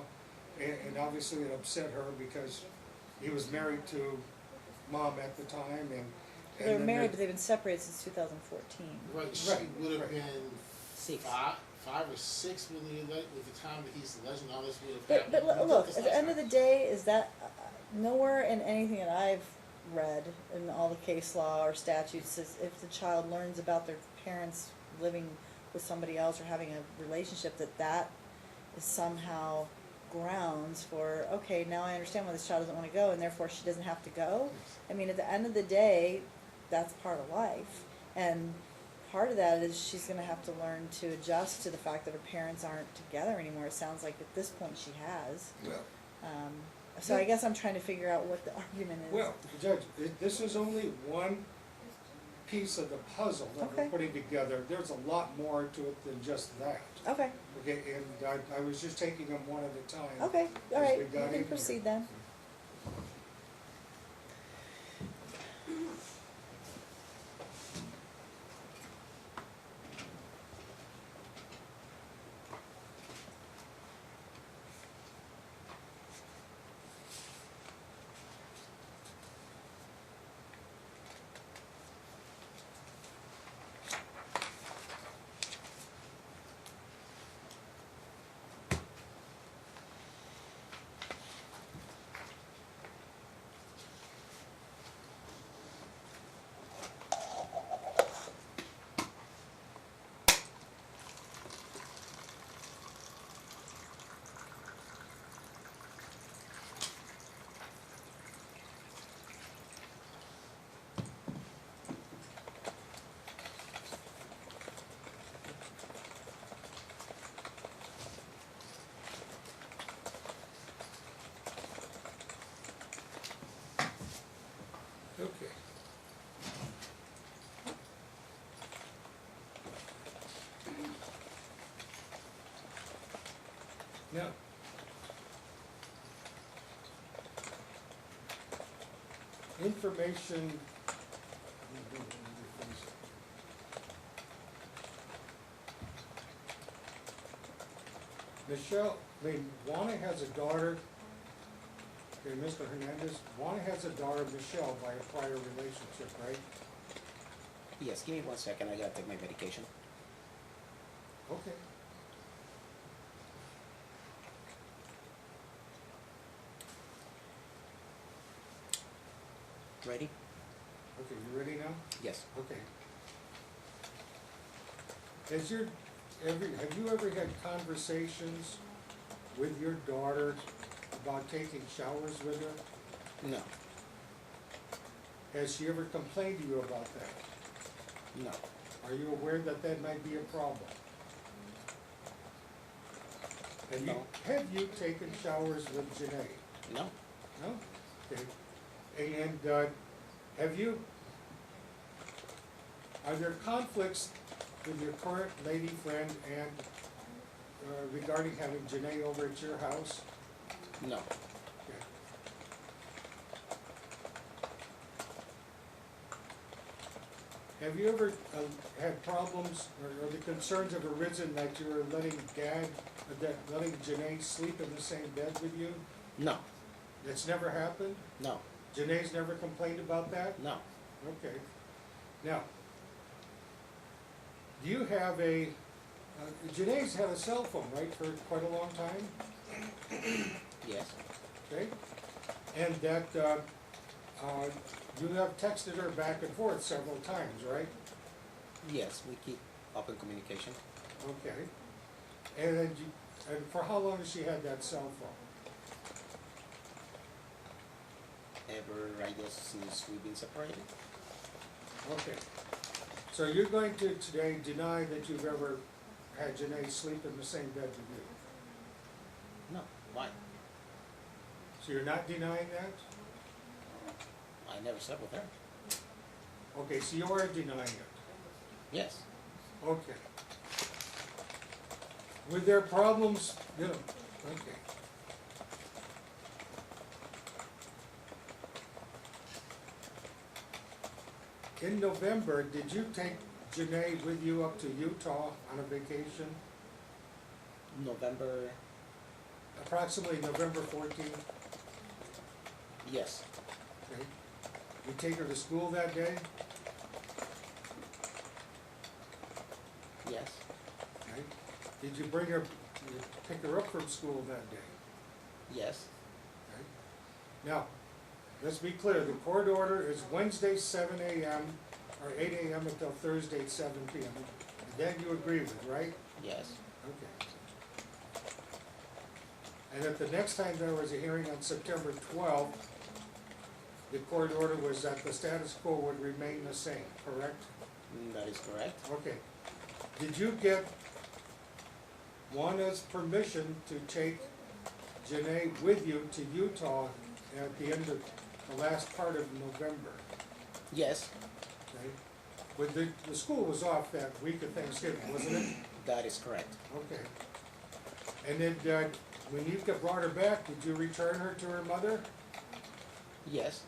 and obviously it upset her because he was married to mom at the time, and They were then married, but they've been separated since 2014. Right, she Right, would have right. been 6. five or six with the time that he's alleging all this would have But happened. We did look, this at the last end of the time. day, is that nowhere in anything that I've read in all the case law or statutes says if the child learns about their parents living with somebody else or having a relationship, that is somehow grounds for, okay, now I understand why this child doesn't want to go and therefore she doesn't have to go. I mean, at the end of the day, that's part of life, and part of that is she's going to have to learn to adjust to the fact that her parents aren't together anymore. It sounds like at this point she has. Well, So I guess I'm trying to figure out what the argument is. well, Judge, this is only one piece of the puzzle that Okay. we're putting together. There's a lot more to it than just that. Okay, Okay, and I was just taking them one at a time. okay, all As right, we you got in can here. proceed then. Okay. Now, information. Michelle, I mean, Juana has a daughter. Okay, Mr. Hernandez, Juana has a daughter, Michelle, by a prior relationship, right? Yes, give me 1 second. I gotta take my medication. Okay. Ready? Okay, you ready now? Yes. Okay. Have you ever had conversations with your daughter about taking showers with her? No. Has she ever complained to you about that? No. Are you aware that that might be a problem? No. Have you taken showers with Janae? No. No? Okay. And are there conflicts with your current lady friend and regarding having Janae over at your house? No. Okay. Have you ever had problems or the concerns have arisen that you were letting Janae sleep in the same bed with you? No. That's never happened? No. Janae's never complained about that? No. Okay. Now, do you have Janae's had a cell phone, right, for quite a long time? Yes. Okay? And that, you have texted her back and forth several times, right? Yes, we keep up in communication. Okay. And for how long has she had that cell phone? Ever, I guess, since we've been separated? Okay. So you're going to today deny that you've ever had Janae sleep in the same bed with you? No. Why? So you're not denying that? I never slept with her. Okay, so you are denying it? Yes. Okay. With their problems, yeah, okay. In November, did you take Janae with you up to Utah on a vacation? November. Approximately November 14th? Yes. Okay. You take her to school that day? Yes. Okay. Did you pick her up from school that day? Yes. Okay. Now, let's be clear, the court order is Wednesday 7 a.m. or 8 a.m. until Thursday 7 p.m. That you agree with, right? Yes. Okay. And at the next time there was a hearing on September 12th, the court order was that the status quo would remain the same, correct? That is correct. Okay. Did you get Juana's permission to take Janae with you to Utah at the end of the last part of November? Yes. Okay. But the school was off that week of Thanksgiving, wasn't it? That is correct. Okay. And then, when you brought her back, did you return her to her mother? Yes.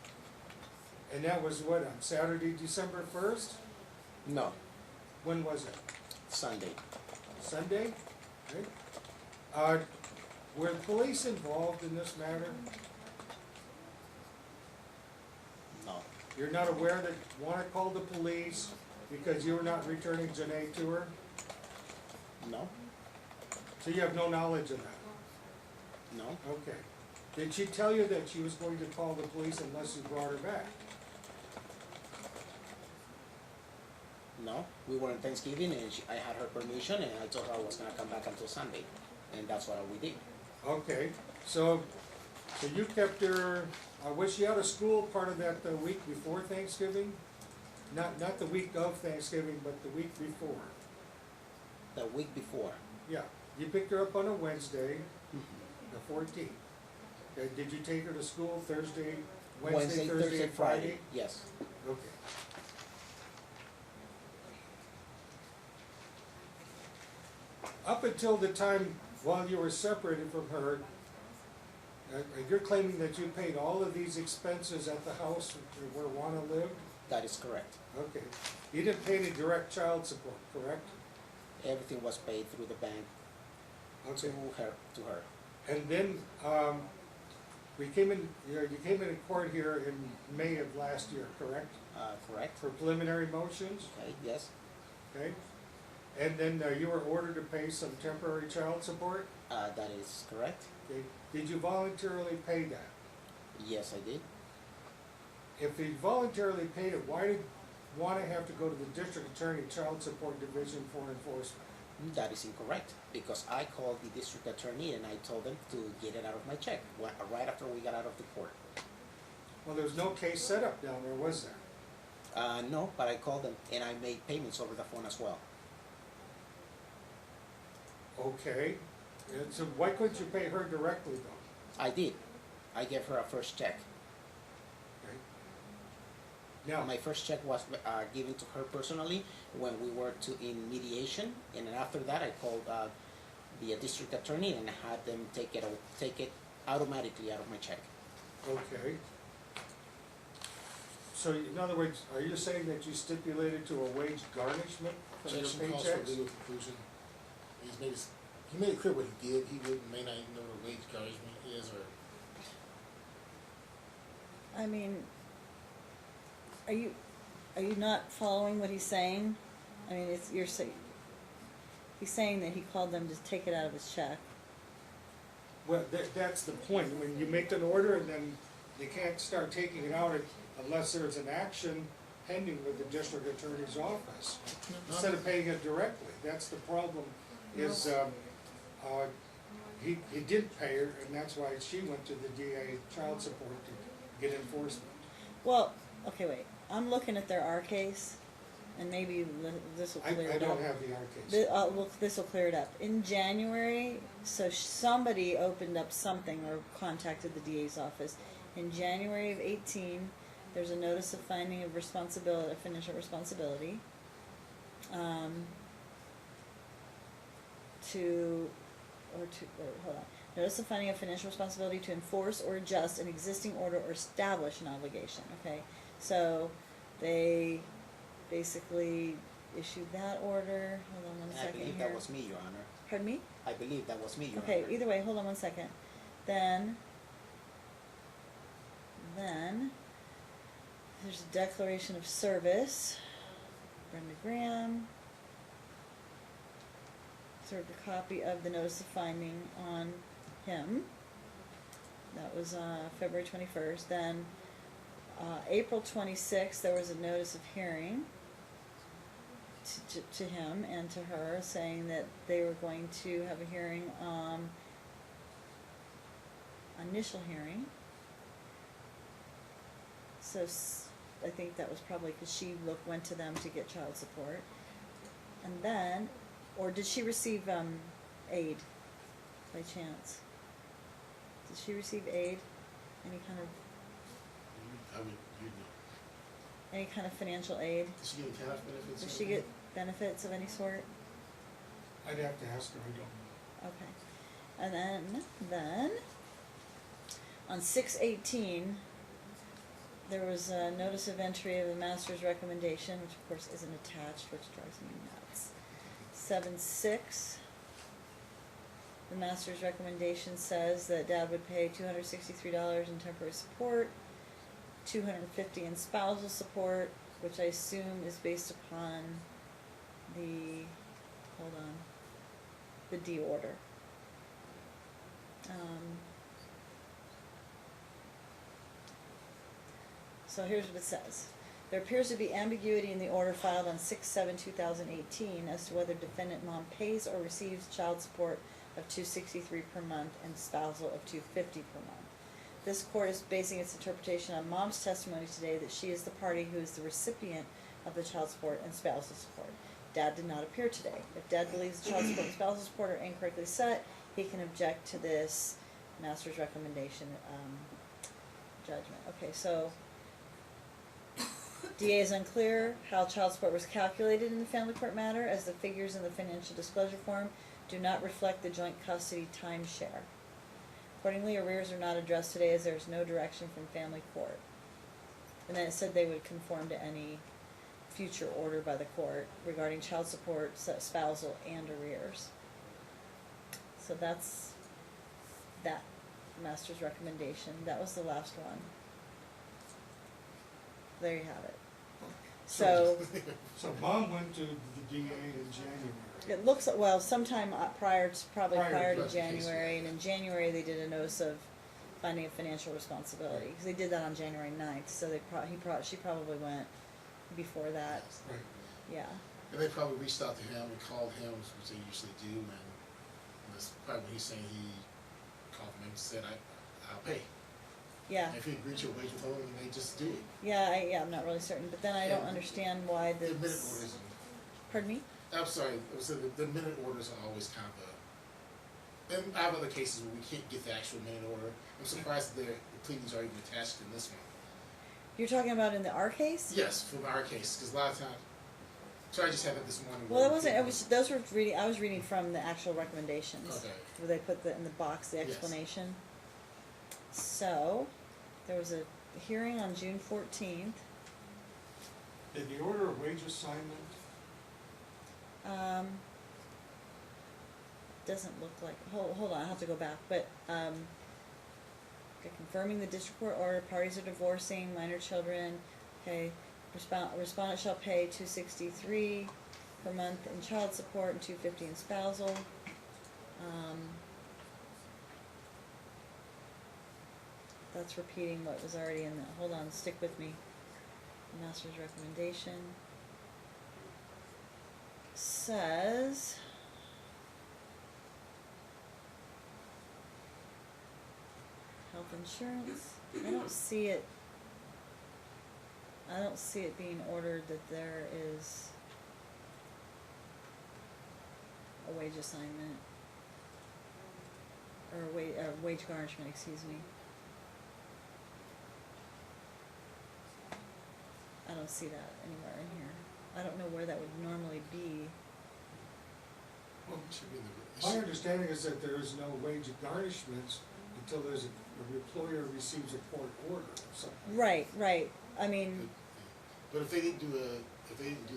And that was what, on Saturday, December 1st? No. When was it? Sunday. Sunday? Okay. Were the police involved in this matter? No. You're not aware that Juana called the police because you were not returning Janae to her? No. So you have no knowledge of that? No. Okay. Did she tell you that she was going to call the police unless you brought her back? No. We were on Thanksgiving and I had her permission and I told her I was going to come back until Sunday. And that's what we did. Okay. So you kept her, was she out of school part of that week before Thanksgiving? Not the week of Thanksgiving, but the week before? The week before. Yeah. You picked her up on a Wednesday, Mm-hmm. the 14th. Okay. Did you take her to school Thursday, Wednesday, Thursday, and Friday? Yes. Okay. Up until the time while you were separated from her, you're claiming that you paid all of these expenses at the house where Juana lived? That is correct. Okay. You didn't pay any direct child support, correct? Everything was paid through the bank Okay. to her. And then you came in court here in May of last year, correct? Correct. for preliminary motions, Okay, yes, okay? And then you were ordered to pay some temporary child support, that is correct. okay? Did you voluntarily pay that? Yes, I did. If you voluntarily paid it, why did you want to have to go to the district attorney child support division for enforcement? That is incorrect, because I called the district attorney and I told them to get it out of my check, right after we got out of the court. Well, there's no case set up down there, was there? No, but I called them and I made payments over the phone as well. Okay, and so why couldn't you pay her directly though? I did. I gave her a first check. Okay. Now, My first check was given to her personally when we were in mediation, and then after that I called the district attorney and had them take it automatically out of my check. okay. So in other words, are you saying that you stipulated to a wage garnishment from your Objection calls for paychecks? legal conclusion. He made it clear what he did. He may not even know what a wage garnishment is, or I mean, are you not following what he's saying? I mean, he's saying that he called them to take it out of his check. Well, that's the point. I mean, you make an order and then they can't start taking it out unless there's an action pending with the district attorney's office. Instead of paying it directly, that's the problem, is, he did pay her, and that's why she went to the DA child support to get enforcement. Well, okay, wait. I'm looking at their R case, and maybe this will clear I it up. don't have the R case. This will clear it up. In January, so somebody opened up something or contacted the DA's office. In January of 18, there's a notice of finding of responsibility, financial responsibility, hold on. Notice of finding of financial responsibility to enforce or adjust an existing order or establish an obligation. Okay, so they basically issued that order. Hold on one And I second believe here. that was me, Your Honor. Pardon me? I believe that was me, Your Okay, Honor. either way, hold on one second. Then there's a declaration of service. Brenda Graham served a copy of the notice of finding on him. That was February 21st. Then April 26th, there was a notice of hearing to him and to her, saying that they were going to have a hearing, initial hearing. So I think that was probably because she went to them to get child support. And then, or did she receive aid by chance? Did she receive aid? Any kind of any kind of financial aid? did she get cash benefits? Did she get benefits of any sort? I'd have to ask her, I don't know. Okay. And then on 6/18, there was a notice of entry of the master's recommendation, which of course isn't attached, which drives me nuts. 7/6, the master's recommendation says that dad would pay $263 in temporary support, $250 in spousal support, which I assume is based upon the, the D order. So here's what it says. There appears to be ambiguity in the order filed on 6/7/2018 as to whether defendant mom pays or receives child support of $263 per month and spousal of $250 per month. This court is basing its interpretation on mom's testimony today that she is the party who is the recipient of the child support and spousal support. Dad did not appear today. If dad believes the child support and spousal support are incorrectly set, he can object to this master's recommendation judgment. Okay, so DA is unclear how child support was calculated in the family court matter, as the figures in the financial disclosure form do not reflect the joint custody timeshare. Accordingly, arrears are not addressed today as there is no direction from family court. And then it said they would conform to any future order by the court regarding child support, spousal, and arrears. So that's that master's recommendation. That was the last one. There you have it. So So Mom went to the DA in January. it looks, well, sometime probably Prior prior to to the case, January, yeah. and in January they did a notice of finding of financial responsibility, because they did that on January 9th, so she probably went before that, Right. yeah. And they probably reached out to him and called him, which they usually do, and that's probably what he's saying. He called him and said, I'll pay. Yeah, And if he agreed to a wage withholding, then they just do it. yeah, I'm not really certain, but then I don't Yeah. understand why The minute the, orders, pardon me? I'm sorry, I was saying the minute orders are always kind of and I have other cases where we can't get the actual minute order. I'm surprised that the pleadings are even attached in this one. You're talking about in our case? Yes, from our case, because a lot of times, so I just had it this morning. Well, where it wasn't, people- I was reading from the actual recommendations, Okay. where they put in the box, the Yes. explanation. So, there was a hearing on June 14th. Did the order a wage assignment? Doesn't look like, hold on, I have to go back, but, okay, confirming the district court order, parties are divorcing, minor children, okay, respondent shall pay $263 per month in child support and $250 in spousal. That's repeating what was already in the, hold on, stick with me. Master's recommendation says, health insurance, I don't see it being ordered that there is a wage assignment, or a wage garnishment, excuse me. I don't see that anywhere in here. I don't know where that would normally be. Well, it should be in the. My understanding is that there is no wage garnishments until there's an employer receives a court order or something. Right, I mean, But if they didn't do the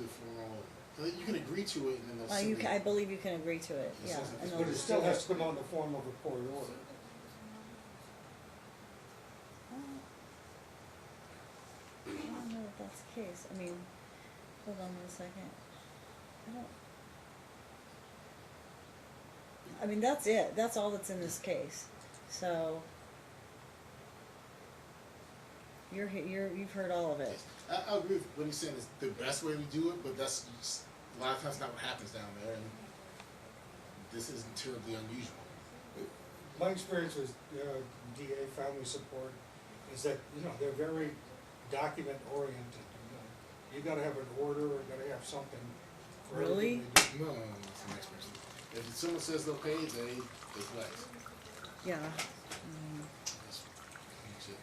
formal, you can agree to it and then they'll send it. I believe you can agree to it, It yeah. says And it's- But they'll it still has to come on the form of a court order. I don't know if that's the case. I mean, hold on 1 second. I mean, that's it. That's all that's in this case. So, you've heard all of it. I agree with what he's saying is the best way we do it, but that's just, a lot of times not what happens down there, and this isn't terribly unusual. My experience with DA family support is that, they're very document oriented. You gotta have an order, or you gotta have something. for Really? everything they do. No, it's the next person. If someone says they'll pay, they collect. Yeah. That's it.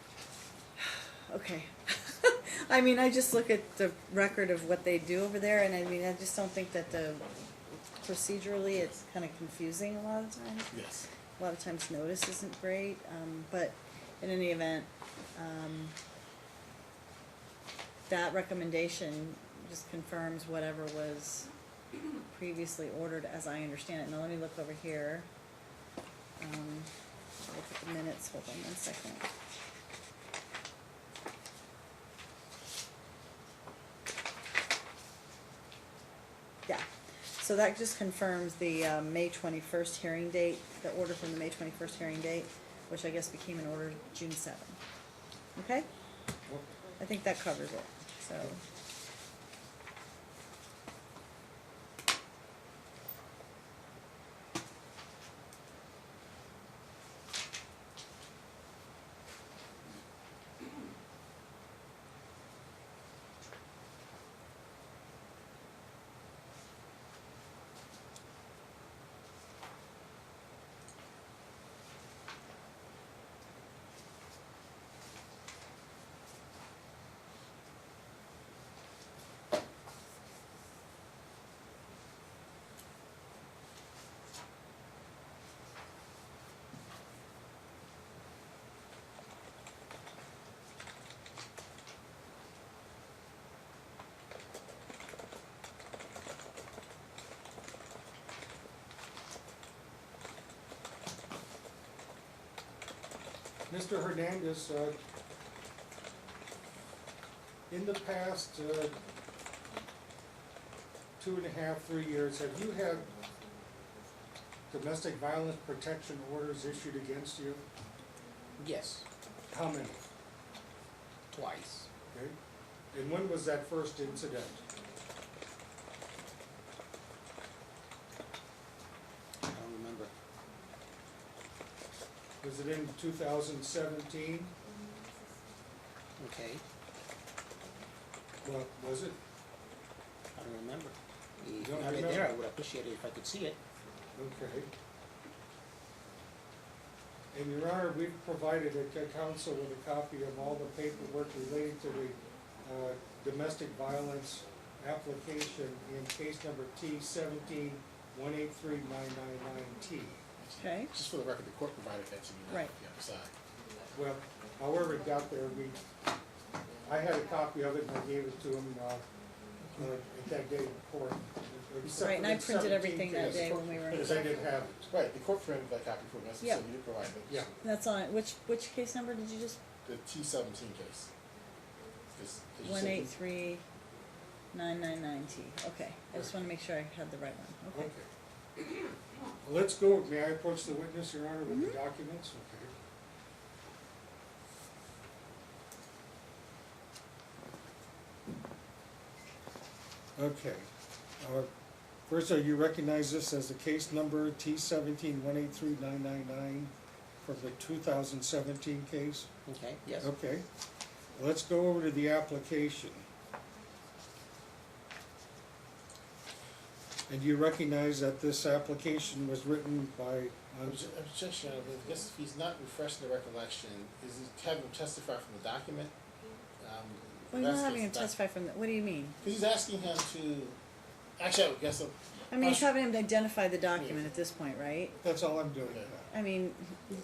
Okay. I mean, I just look at the record of what they do over there, and I mean, I just don't think that procedurally it's kind of confusing a lot of times. Yes. A lot of times notice isn't great, but in any event, that recommendation just confirms whatever was previously ordered as I understand it. Now let me look over here. Look at the minutes, hold on 1 second. Yeah, so that just confirms the May 21st hearing date, the order from the May 21st hearing date, which I guess became an order June 7th. Okay? I think that covers it, so. Mr. Hernandez, in the past, 2.5, 3 years, have you had domestic violence protection orders issued against you? Yes, How many? twice. Okay. And when was that first incident? I don't remember. Was it in 2017? Okay, Well, was it? I don't remember. If don't you have it remember? there, I would appreciate it if I could see it. Okay. And Your Honor, we've provided the council with a copy of all the paperwork relating to the domestic violence application in case number T-17-183999T. Okay. Just for the record, the court provided that to me, not Right. the other side. Well, however it got there, I had a copy of it and I gave it to him at that day in court. Except Right, and for I the printed 17 everything that case, day when we were. because I didn't have it. Right, the court printed that copy for me, that's Yeah. so you did provide those. Yeah. That's on it. Which case number did you just? The T-17 case. 'Cause you said- 183-999T. Okay. I just want to make sure I had the right one. Okay. Okay. Well, let's go, may I approach the witness, Your Honor, with the documents? Okay. Okay. First, you recognize this as the case number T-17-183999 from the 2017 case? Okay, yes. Okay. Let's go over to the application. And you recognize that this application was written by, Objection, I guess if he's not refreshing the recollection, is he having him testify from the document? Well, he's not having him testify from the, what do you mean? Because he's asking him to, actually, I guess, I mean, he's having him to identify the document at this point, right? that's all I'm doing. Okay. I mean,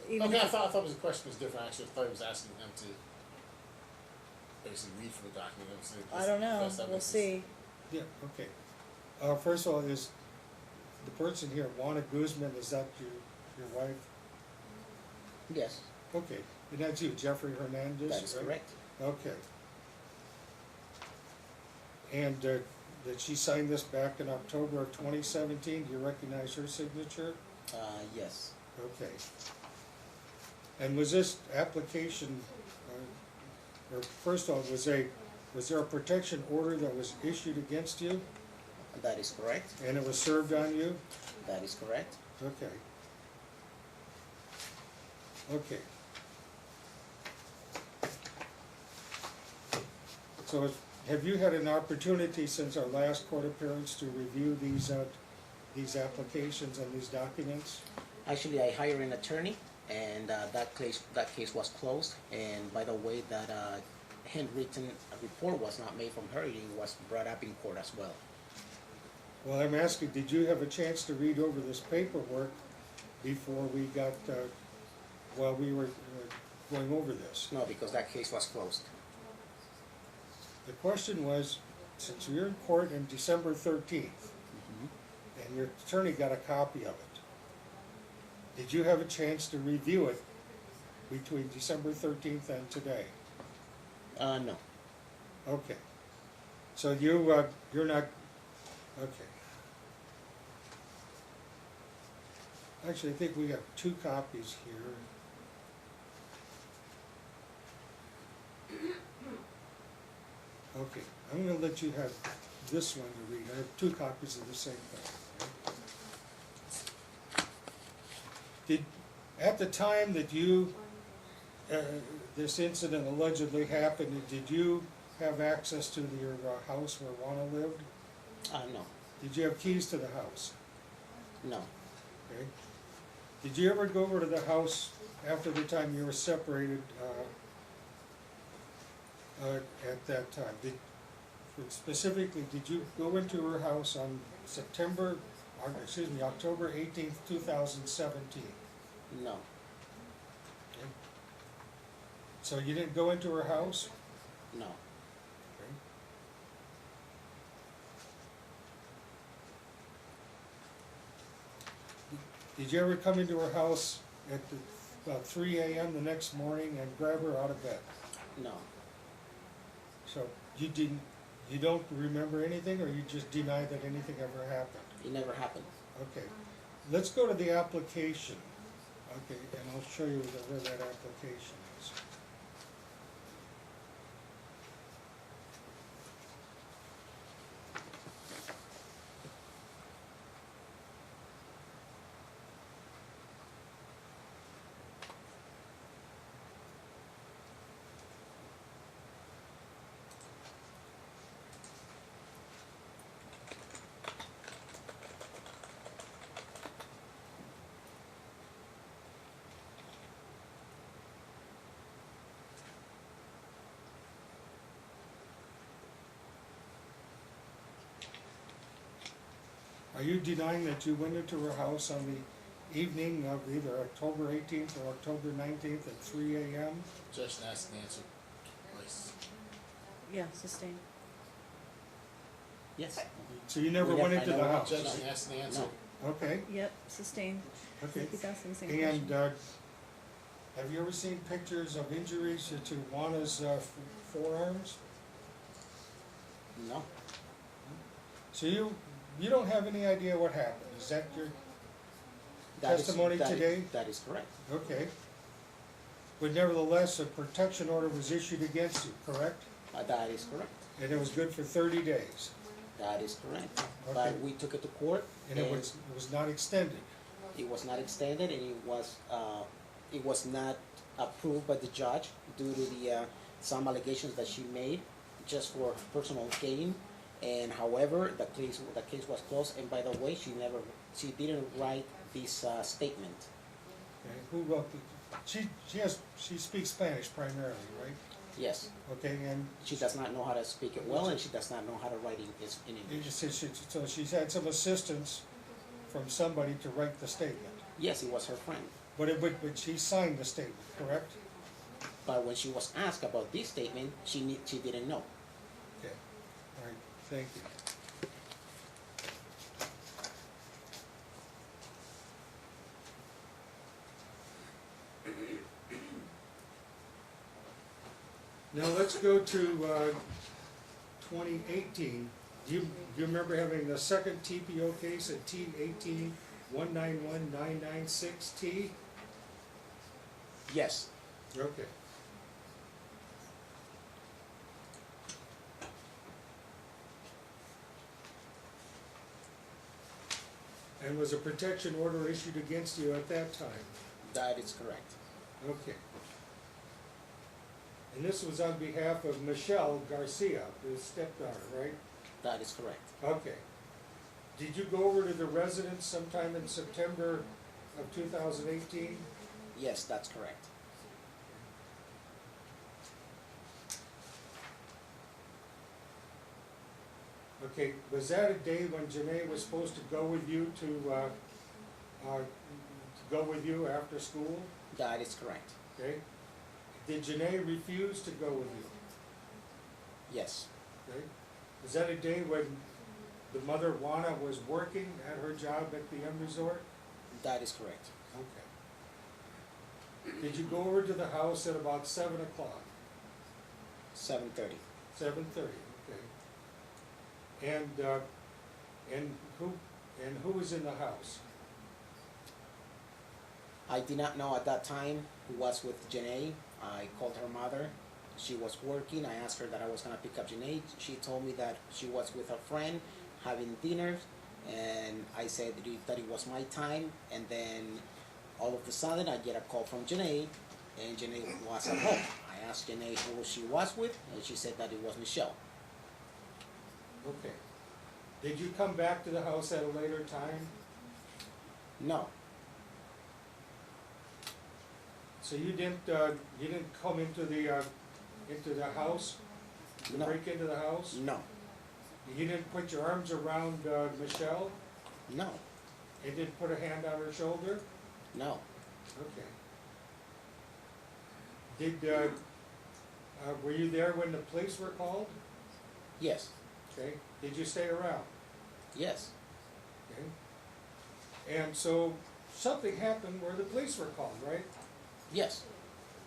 even okay, I if, thought the question was different, actually, I thought he was asking him to basically read from the document. And say, I don't know. best We'll evidence. see. Yeah, okay. First of all, is the person here, Juana Guzman, is that your wife? Yes, Okay, and that's you, Jeffrey Hernandez? that is right? correct. Okay. And did she sign this back in October of 2017? Do you recognize her signature? Yes, Okay. And was this application, or first of all, was there a protection order that was issued against you that is correct. and it was served on you? That is correct. Okay. Okay. So have you had an opportunity since our last court appearance to review these applications and these documents? Actually, I hired an attorney, and that case was closed. And by the way, that handwritten report was not made from her; it was brought up in court as well. Well, I'm asking, did you have a chance to read over this paperwork before we got, while we were going over this? No, because that case was closed. The question was, since you're in court on December 13th, and your attorney got a copy of it, did you have a chance to review it between December 13th and today? No. Okay. So you're not, okay. Actually, I think we have two copies here. Okay, I'm gonna let you have this one to read. I have two copies of the same thing. At the time that this incident allegedly happened, did you have access to your house where Juana lived? No. Did you have keys to the house? No. Okay. Did you ever go over to the house after the time you were separated at that time? Specifically, did you go into her house on October 18th, 2017? No. Okay. So you didn't go into her house? No. Okay. Did you ever come into her house at about 3 a.m. the next morning and grab her out of bed? No. So you didn't. You don't remember anything, or you just deny that anything ever happened? It never happened. Okay, let's go to the application. Okay, and I'll show you where that application is. Are you denying that you went into her house on the evening of either October 18th or October 19th at 3 a.m.? Judge asked Nancy twice. Yeah, sustained. Yes. So you never Yeah, went I into the never- house? Judge asked Nancy. No. Okay, Yep, sustained. okay. Keep asking the same And question. have you ever seen pictures of injuries to Juana's forearms? No. So you don't have any idea what happened, is that your That is- testimony that is- today? That is correct. Okay. But nevertheless, a protection order was issued against you, correct? That is correct. And it was good for 30 days, That is correct. Okay. But we took it to court, and it was not extended. it was not extended, and it was not approved by the judge due to the some allegations that she made just for personal gain. And however, the case was closed. And by the way, she didn't write this statement. Okay, who wrote she speaks Spanish primarily, right? Yes, Okay, and she does not know how to speak it well, and she does not know how to write in you English. just said so she's had some assistance from somebody to write the statement. Yes, it was her friend. But she signed the statement, correct? But when she was asked about this statement, she didn't know. Okay, all right, thank you. Now let's go to 2018. Do you remember having the second TPO case at T18-191996T? Yes, Okay. And was a protection order issued against you at that time? that is correct. Okay. And this was on behalf of Michelle Garcia, his stepdaughter, right? That is correct. Okay. Did you go over to the residence sometime in September of 2018? Yes, that's correct. Okay, was that a day when Janae was supposed to go with you to go with you after school? That is correct. Okay. Did Janae refuse to go with you? Yes, Okay. Was that a day when the mother, Juana, was working at her job at the M Resort? that is correct. Okay. Did you go over to the house at about 7 o'clock? 7:30. 7:30, okay. And who was in the house? I did not know at that time who was with Janae. I called her mother. She was working. I asked her that I was gonna pick up Janae. She told me that she was with her friend having dinner, and I said that it was my time. And then all of a sudden, I get a call from Janae, and Janae was at home. I asked Janae who she was with, and she said that it was Michelle. Okay. Did you come back to the house at a later time? No, So you didn't come into the house, to No. break into the house? no, You didn't put your arms around Michelle? no, You didn't put a hand on her shoulder? no. Okay. Were you there when the police were called? Yes, Okay. Did you stay around? yes. Okay. And so something happened where the police were called, right? Yes.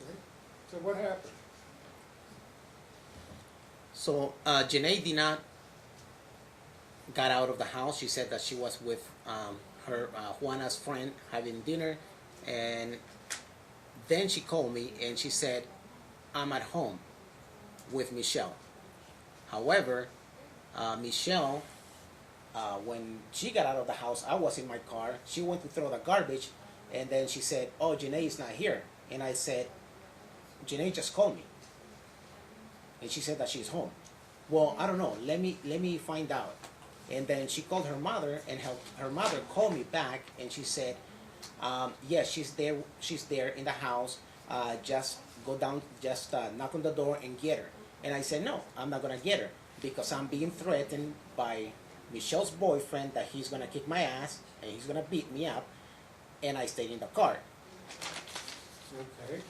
Okay. So what happened? So Janae did not got out of the house. She said that she was with her Juana's friend having dinner, and then she called me and she said, "I'm at home with Michelle." However, Michelle, when she got out of the house, I was in my car. She went to throw the garbage, and then she said, "Oh, Janae is not here." And I said, "Janae just called me, and she said that she's home." Well, I don't know. Let me find out. And then she called her mother, and her mother called me back, and she said, "Yes, she's there. She's there in the house. Just go down, just knock on the door and get her." And I said, "No, I'm not gonna get her because I'm being threatened by Michelle's boyfriend that he's gonna kick my ass and he's gonna beat me up." And I stayed in the car. Okay.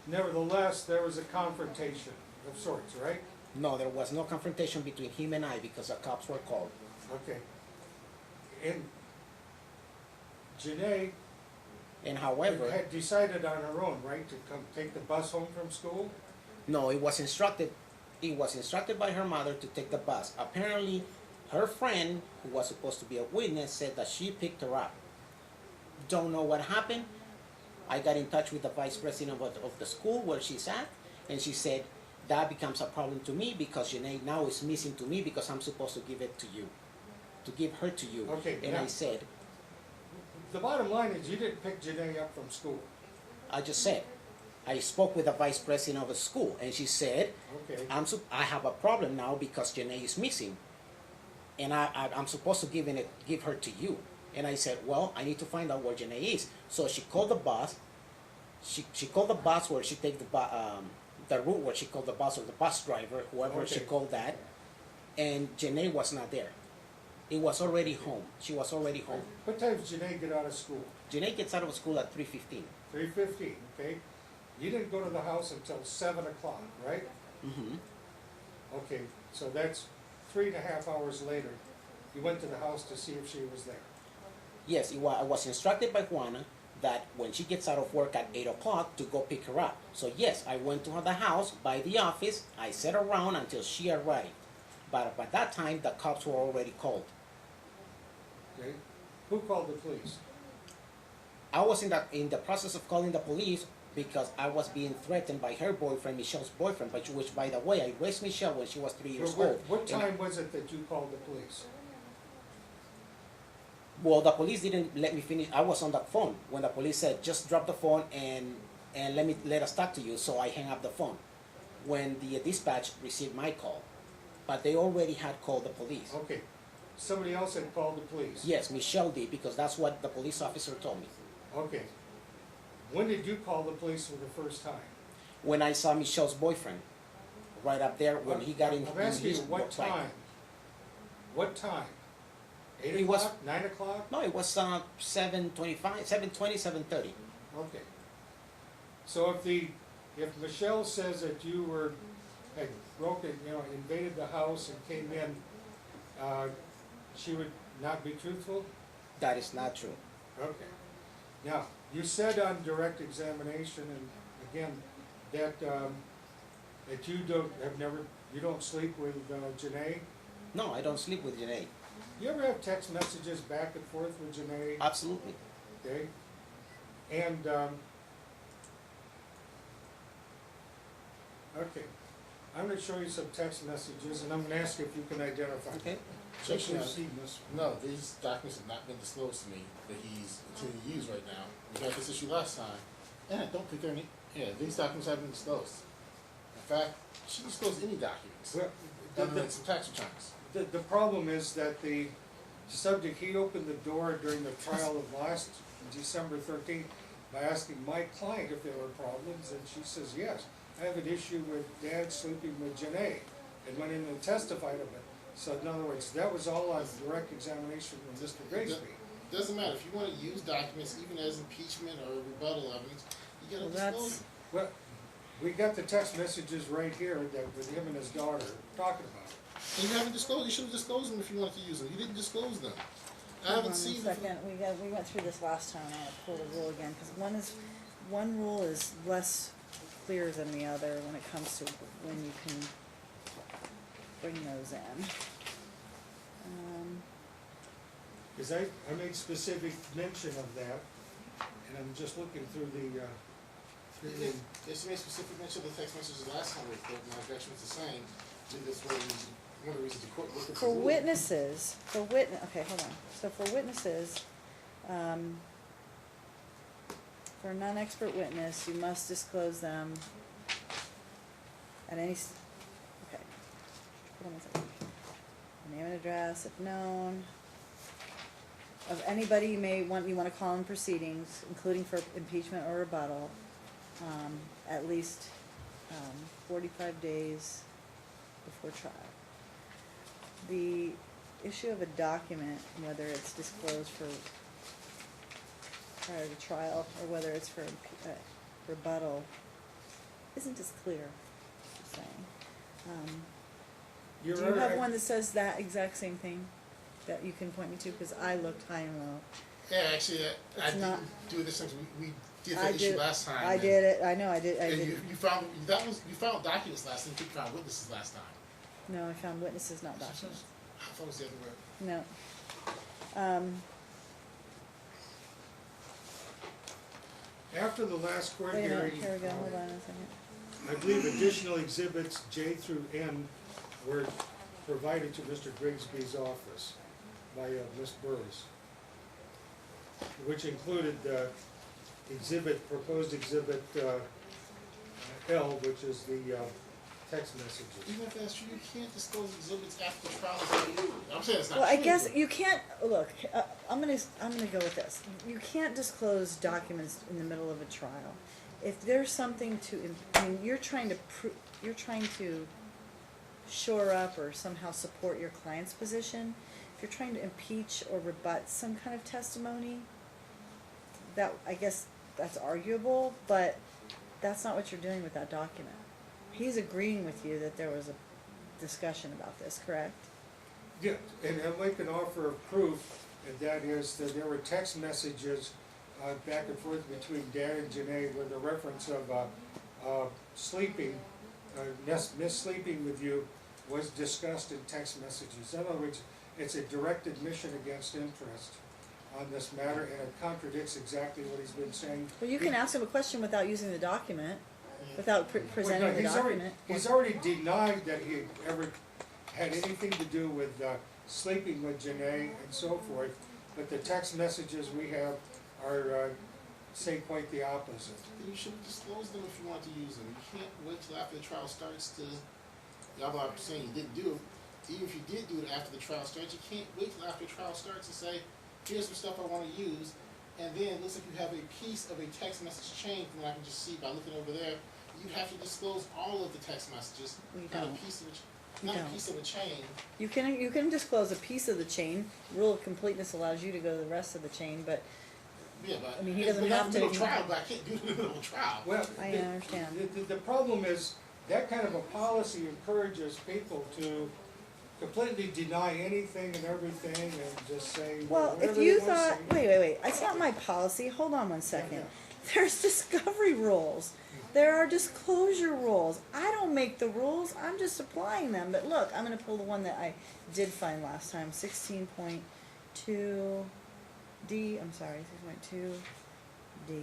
Nevertheless, there was a confrontation of sorts, right? No, there was no confrontation between him and I because the cops were called. Okay. And Janae And however, had decided on her own, right, to come take the bus home from school? no, it was instructed. It was instructed by her mother to take the bus. Apparently, her friend, who was supposed to be a witness, said that she picked her up. Don't know what happened. I got in touch with the vice president of the school where she's at, and she said that becomes a problem to me because Janae now is missing to me because I'm supposed to give it to you, to give her to you. Okay, And now- I said, The bottom line is you didn't pick Janae up from school. I just said, I spoke with the vice president of the school, and she said, Okay. I have a problem now because Janae is missing, and I'm supposed to give her to you. And I said, well, I need to find out where Janae is. So she called the bus. She called the bus where she take the route where she called the bus, or the bus driver, whoever she Okay. called that, and Janae was not there. It was already home. She was already home. What time did Janae get out of school? Janae gets out of school at 3:15. 3:15, okay? You didn't go to the house until 7 o'clock, right? Mm-hmm. Okay, so that's 3.5 hours later. You went to the house to see if she was there. Yes, I was instructed by Juana that when she gets out of work at 8 o'clock to go pick her up. So yes, I went to the house, by the office, I sat around until she arrived. But by that time, the cops were already called. Okay? Who called the police? I was in the process of calling the police because I was being threatened by her boyfriend, Michelle's boyfriend, which by the way, I raised Michelle when she was 3 years old. What And- time was it that you called the police? Well, the police didn't let me finish. I was on the phone when the police said, "Just drop the phone and let us talk to you." So I hang up the phone when the dispatch received my call, but they already had called the police. Okay, somebody else had called the police? Yes, Michelle did because that's what the police officer told me. Okay. When did you call the police for the first time? When I saw Michelle's boyfriend, right up there when he got in. I'm asking you, what bike. time? What time? 8 It was- o'clock, 9 o'clock? No, it was 7:25, 7:20, 7:30. Okay. So if Michelle says that you had broken, invaded the house and came in, she would not be truthful? That is not true. Okay. Now, you said on direct examination, and again, that you don't sleep with Janae? No, I don't sleep with Janae. You ever have text messages back and forth with Janae? Absolutely. Okay? And, okay, I'm gonna show you some text messages, and I'm gonna ask you if you can identify them. Okay. Check Since you've out. seen this. No, these documents have not been disclosed to me that he's intending to use right now. We had this issue last time, and I don't think these documents haven't been disclosed. In fact, she disclosed any documents, Well, other than some tax returns. the problem is that the subject, he opened the door during the trial of last December 13th by asking my client if there were problems, and she says, yes, I have an issue with Dad sleeping with Janae, and went in and testified of it. So in other words, that was all on direct examination from Mr. Grigsby. Doesn't matter, if you wanna use documents even as impeachment or rebuttal evidence, you gotta Well, that's- disclose them. Well, we got the text messages right here that with him and his daughter talking about it. And you haven't disclosed, you should've disclosed them if you wanted to use them, you didn't disclose them. I Hold haven't on seen a them. second, we went through this last time, I'll pull the rule again, because one rule is less clear than the other when it comes to when you can bring those in. Cause I made specific mention of that, and I'm just looking through the, Yes, you made specific mention of the text messages last time, but my objection was the same. This was one of the reasons the court looked at the For ruling. witnesses, okay, hold on. So for witnesses, for a non-expert witness, you must disclose them at any, okay. Hold on a second. Name and address, if known, of anybody you wanna call in proceedings, including for impeachment or rebuttal, at least, 45 days before trial. The issue of a document, whether it's disclosed for prior to trial or whether it's for rebuttal, isn't as clear, I'm saying. Do you have one that says that exact same thing that you can point me to? Because I looked high and low. Yeah, actually, I It's not- didn't do this since we did I that issue did- last time. I and- did it, I know, I And did. you found documents last time, you found witnesses last time. No, I found witnesses, not documents. I thought it was the other way. No. after the last court Wait a minute, hearing. here we go, hold on a second. I believe additional exhibits J through N were provided to Mr. Grigsby's office by Ms. Burris, which included proposed exhibit L, which is the text messages. Even if that's true, you can't disclose exhibits after the trial is over. I'm saying it's not Well, true. I guess you can't, look, I'm gonna go with this. You can't disclose documents in the middle of a trial. If there's something you're trying to shore up or somehow support your client's position. If you're trying to impeach or rebut some kind of testimony, I guess that's arguable, but that's not what you're doing with that document. He's agreeing with you that there was a discussion about this, correct? Yeah, and I'll make an offer of proof, and that is that there were text messages back and forth between Dan and Janae with a reference of sleeping, sleeping with you was discussed in text messages. In other words, it's a direct admission against interest on this matter, and it contradicts exactly what he's been saying. Well, you can ask him a question without using the document, without presenting the document. He's already denied that he ever had anything to do with sleeping with Janae and so forth, but the text messages we have are say quite the opposite. Then you should disclose them if you want to use them. You can't wait till after the trial starts to, although I'm saying you didn't do it, even if you did do it after the trial starts, you can't wait till after the trial starts and say, here's some stuff I want to use, and then it looks like you have a piece of a text message chain from what I can just see by looking over there. You have to disclose all of the text messages, You not a don't. piece of You not a don't. piece of a chain. You can disclose a piece of the chain. Rule of completeness allows you to go to the rest of the chain, but Yeah, but I mean, he doesn't but have in to- the middle of trial, but I can't do it in the middle of trial. Well, I the- understand. The problem is, that kind of a policy encourages people to completely deny anything and everything and just say well, if whatever you they want to thought, say. wait, it's not my policy. Hold on one second. Yeah. There's discovery rules. There are disclosure rules. I don't make the rules. I'm just applying them. But look, I'm going to pull the one that I did find last time, 16.2 D. I'm sorry, 6.2 D.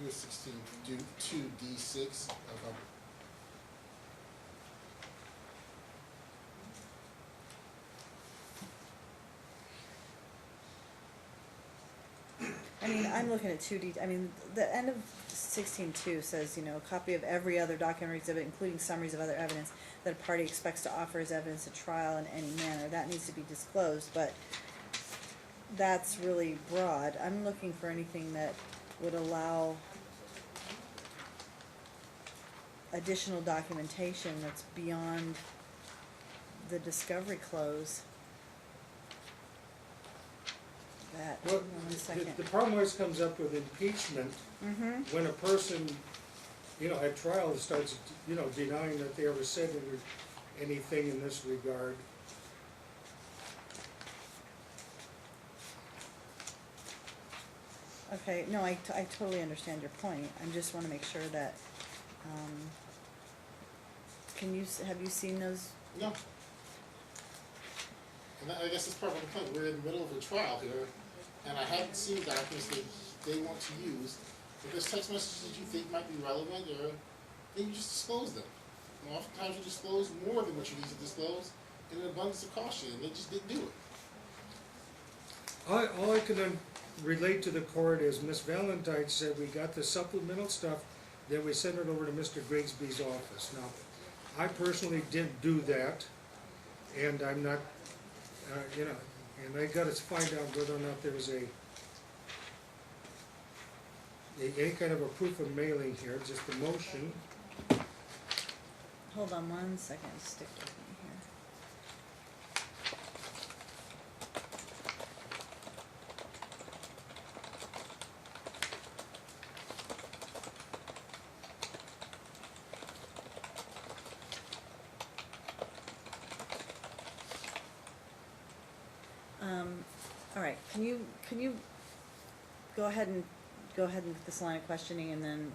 It was 16, do 2D6 of I mean, I'm looking at 2D. I mean, the end of 16.2 says, a copy of every other document or exhibit, including summaries of other evidence that a party expects to offer as evidence at trial in any manner. That needs to be disclosed, but that's really broad. I'm looking for anything that would allow additional documentation that's beyond the discovery close. That, Well, hold on a second. the problem always comes up with impeachment Mm-hmm. when a person you know, at trial, it starts, you know, denying that they ever said anything in this regard. Okay, no, I totally understand your point. I just wanna make sure that, have you seen those? No. And I guess that's part of the point. We're in the middle of a trial here, and I haven't seen documents that they want to use. If there's text messages that you think might be relevant, or then you just disclose them. And oftentimes you disclose more than what you need to disclose in an abundance of caution, and they just didn't do it. All I can then relate to the court is Miss Valentine said we got the supplemental stuff, then we sent it over to Mr. Grigsby's office. Now, I personally didn't do that, and I'm not, you know, and I gotta find out whether or not there was any kind of a proof of mailing here, just a motion. Hold on one second, stick with me here. All right, can you go ahead with this line of questioning, and then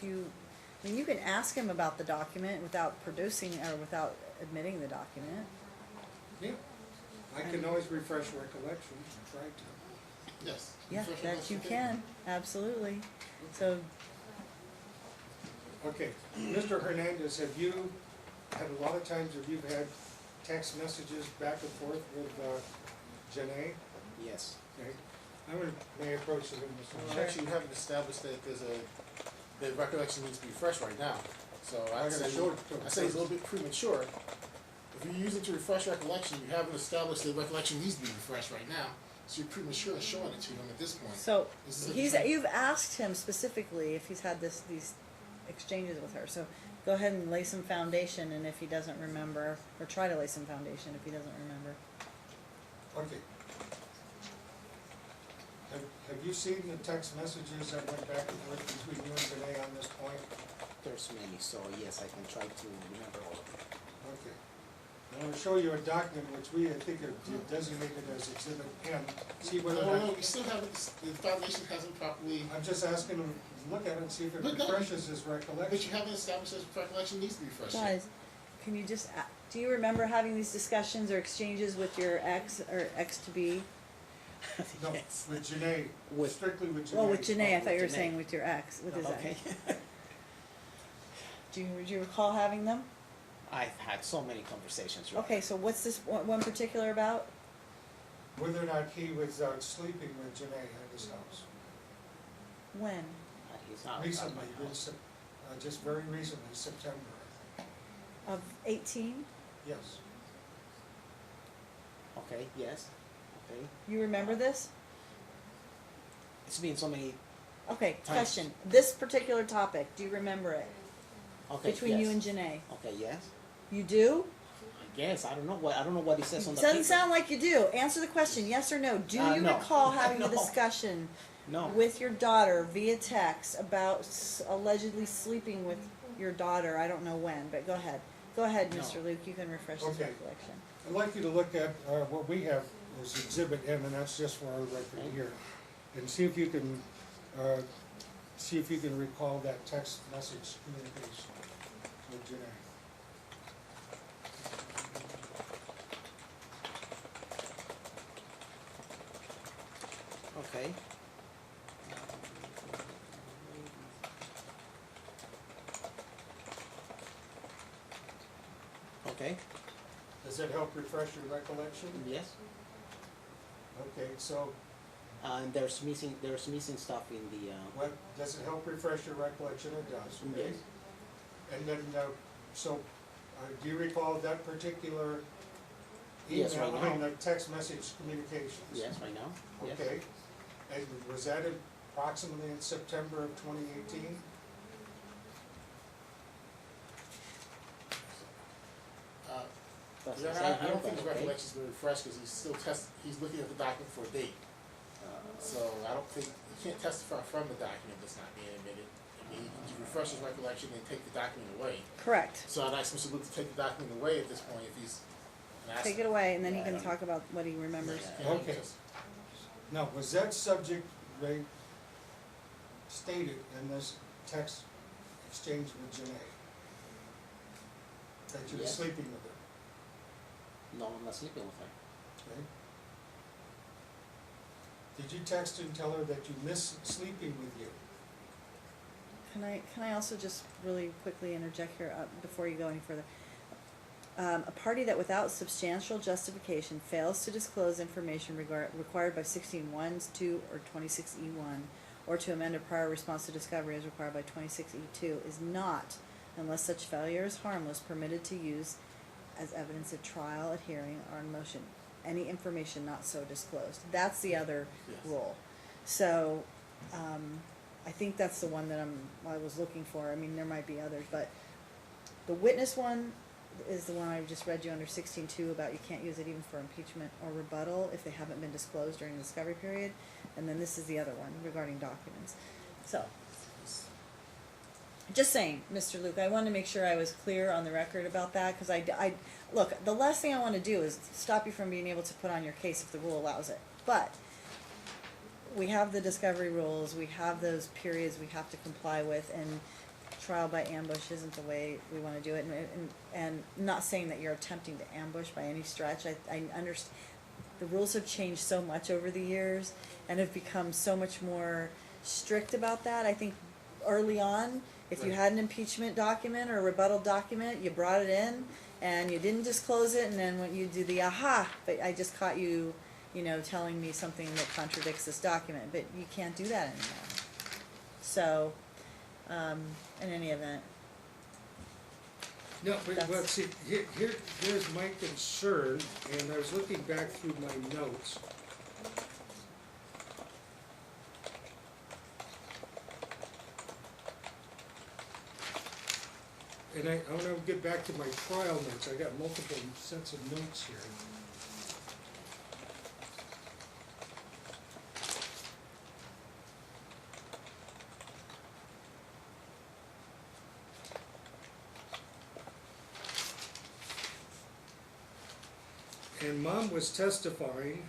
I mean, you can ask him about the document without producing, or without admitting the document. Yeah. I can always refresh recollection, I tried to. Yes. Yeah, Refresh that recollection you thing. can, absolutely. So, Okay, Mr. Hernandez, have you had a lot of times, have you had text messages back and forth with Janae? Yes. Okay, may I approach the witness? Well, actually, you haven't established that the recollection needs to be fresh right now. So I gotta show it to him. I say it's a little bit premature. If you use it to refresh recollection, you haven't established that recollection needs to be refreshed right now. So you're premature in showing it to him at this point. so This is you've asked him specifically if he's had these exchanges with her, so go ahead and lay some foundation, and if he doesn't remember, or try to lay some foundation if he doesn't remember. Okay. Have you seen the text messages that went back and forth between you and Janae on this point? There's many, so yes, I can try to remember all of them. Okay. I want to show you a document which I think are designated as Exhibit M. See whether No, we still haven't, the foundation hasn't properly, I'm just asking him to look at it and see if it But no. refreshes his but recollection. you haven't established that recollection needs to be refreshed. Guys, can you just, do you remember having these discussions or exchanges with your ex or ex-to-be? No, Yes. with Janae, strictly with Janae. Well, with Janae, I with thought you were Janae. saying with your ex, with his Okay. ex. Do you recall having them? I've had so many conversations. Right? Okay, so what's this one particular about? Whether or not he was sleeping with Janae at his house. When? At his house. at Recently, my house. just very recently, September. Of 18? Yes. Okay. Yes. Okay. You remember this? It's been so many. Okay, Times. question. This particular topic, do you remember it? Okay. Between you yes. and Janae? Okay. Yes. You do? I guess I don't know what it says on the Doesn't paper. sound like you do. Answer the question, yes or no. Do you No. recall having a No. discussion No. with your daughter via text about allegedly sleeping with your daughter? I don't know when, but go ahead. Go ahead, No. Mr. Luke. You can refresh his Okay. recollection. I'd like you to look at what we have as Exhibit M, and that's just for our record here, and see if you can recall that text message communication with Janae. Okay. Okay. Does that help refresh your recollection? Yes. Okay, so And there's missing stuff in the. what, does it help refresh your recollection? It does, okay? Yes. And then, do you recall that particular email, Yes, right I mean, now. the text message communications? Yes. Right now. Yes. Okay, and was that approximately in September of 2018? That's Yeah, the same I here, don't but think his okay. recollection's been refreshed because he's still he's looking at the document for a date. So I don't think, you can't testify from the document that's not being admitted he refresh his recollection and take the document away. Correct. So I'd ask Mr. Luke to take the document away at this point if he's an asset. Take it away, and then he Yeah, I can don't- talk about what he remembers. Yeah, Okay. just- Now, was that subject, Ray, stated in this text exchange with Janae? That you were Yes. sleeping with her, No, I'm not sleeping with her. okay? Did you text and tell her that you miss sleeping with you? Can I also just really quickly interject here before you go any further? A party that without substantial justification fails to disclose information required by 16(1)(2) or 26(e)(1), or to amend a prior response to discovery as required by 26(e)(2), is not, unless such failure is harmless, permitted to use as evidence at trial, at hearing, or in motion, any information not so disclosed. That's the other Yes. rule. So, I think that's the one that I was looking for. I mean, there might be others, but the witness one is the one I just read you under 16(2) about you can't use it even for impeachment or rebuttal if they haven't been disclosed during the discovery period. And then this is the other one regarding documents. So, just saying, Mr. Luke, I wanted to make sure I was clear on the record about that, because look, the last thing I want to do is stop you from being able to put on your case if the rule allows it. But we have the discovery rules, we have those periods we have to comply with, and trial by ambush isn't the way we want to do it. And not saying that you're attempting to ambush by any stretch. I understand the rules have changed so much over the years and have become so much more strict about that. I think early on, if you had an impeachment document or a rebuttal document, you brought it in and you didn't disclose it, and then when you do the but I just caught you, telling me something that contradicts this document, but you can't do that anymore. So, in any event, No, but That's- see, here's my concern, and I was looking back through my notes. And I want to get back to my trial notes. I got multiple sets of notes here. And Mom was testifying,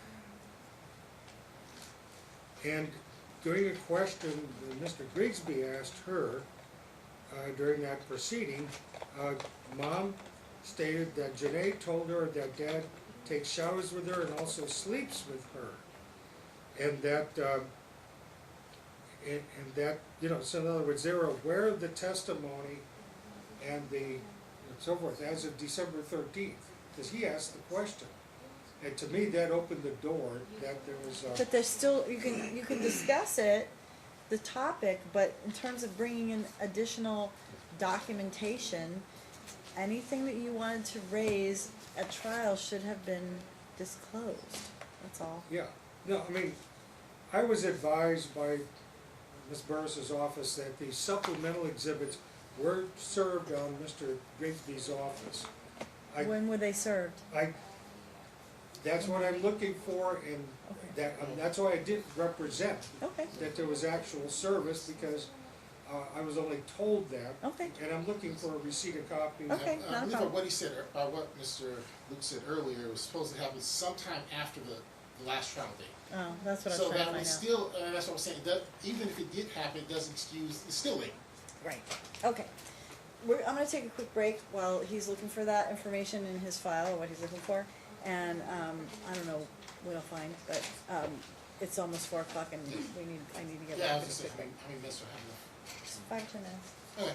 and during a question that Mr. Grigsby asked her during that proceeding, Mom stated that Janae told her that Dad takes showers with her and also sleeps with her, and that so in other words, they're aware of the testimony and and so forth as of December 13th, because he asked the question. And to me, that opened the door that there was but there's still, you can discuss it, the topic, but in terms of bringing in additional documentation, anything that you wanted to raise at trial should have been disclosed. That's all. Yeah, no, I mean, I was advised by Ms. Burris's office that the supplemental exhibits were served on Mr. Grigsby's office. When were they served? That's what I'm looking for, and Okay. that's why I didn't represent Okay. that there was actual service, because I was only told that. Okay. And I'm looking for a receipt of copy. Okay. I not a believe problem. what he said, what Mr. Luke said earlier, it was supposed to happen sometime after the last trial date. Oh, that's what I was So trying to that find would out. still, that's what I'm saying, even if it did happen, it doesn't excuse, it's still late. Right. Okay. I'm going to take a quick break while he's looking for that information in his file, or what he's looking for. And I don't know what I'll find, but it's almost 4 o'clock, and I need to get Yeah, I back was to just the quick saying, break. Mr. Hamlin. Just 5 to 10 minutes. Okay.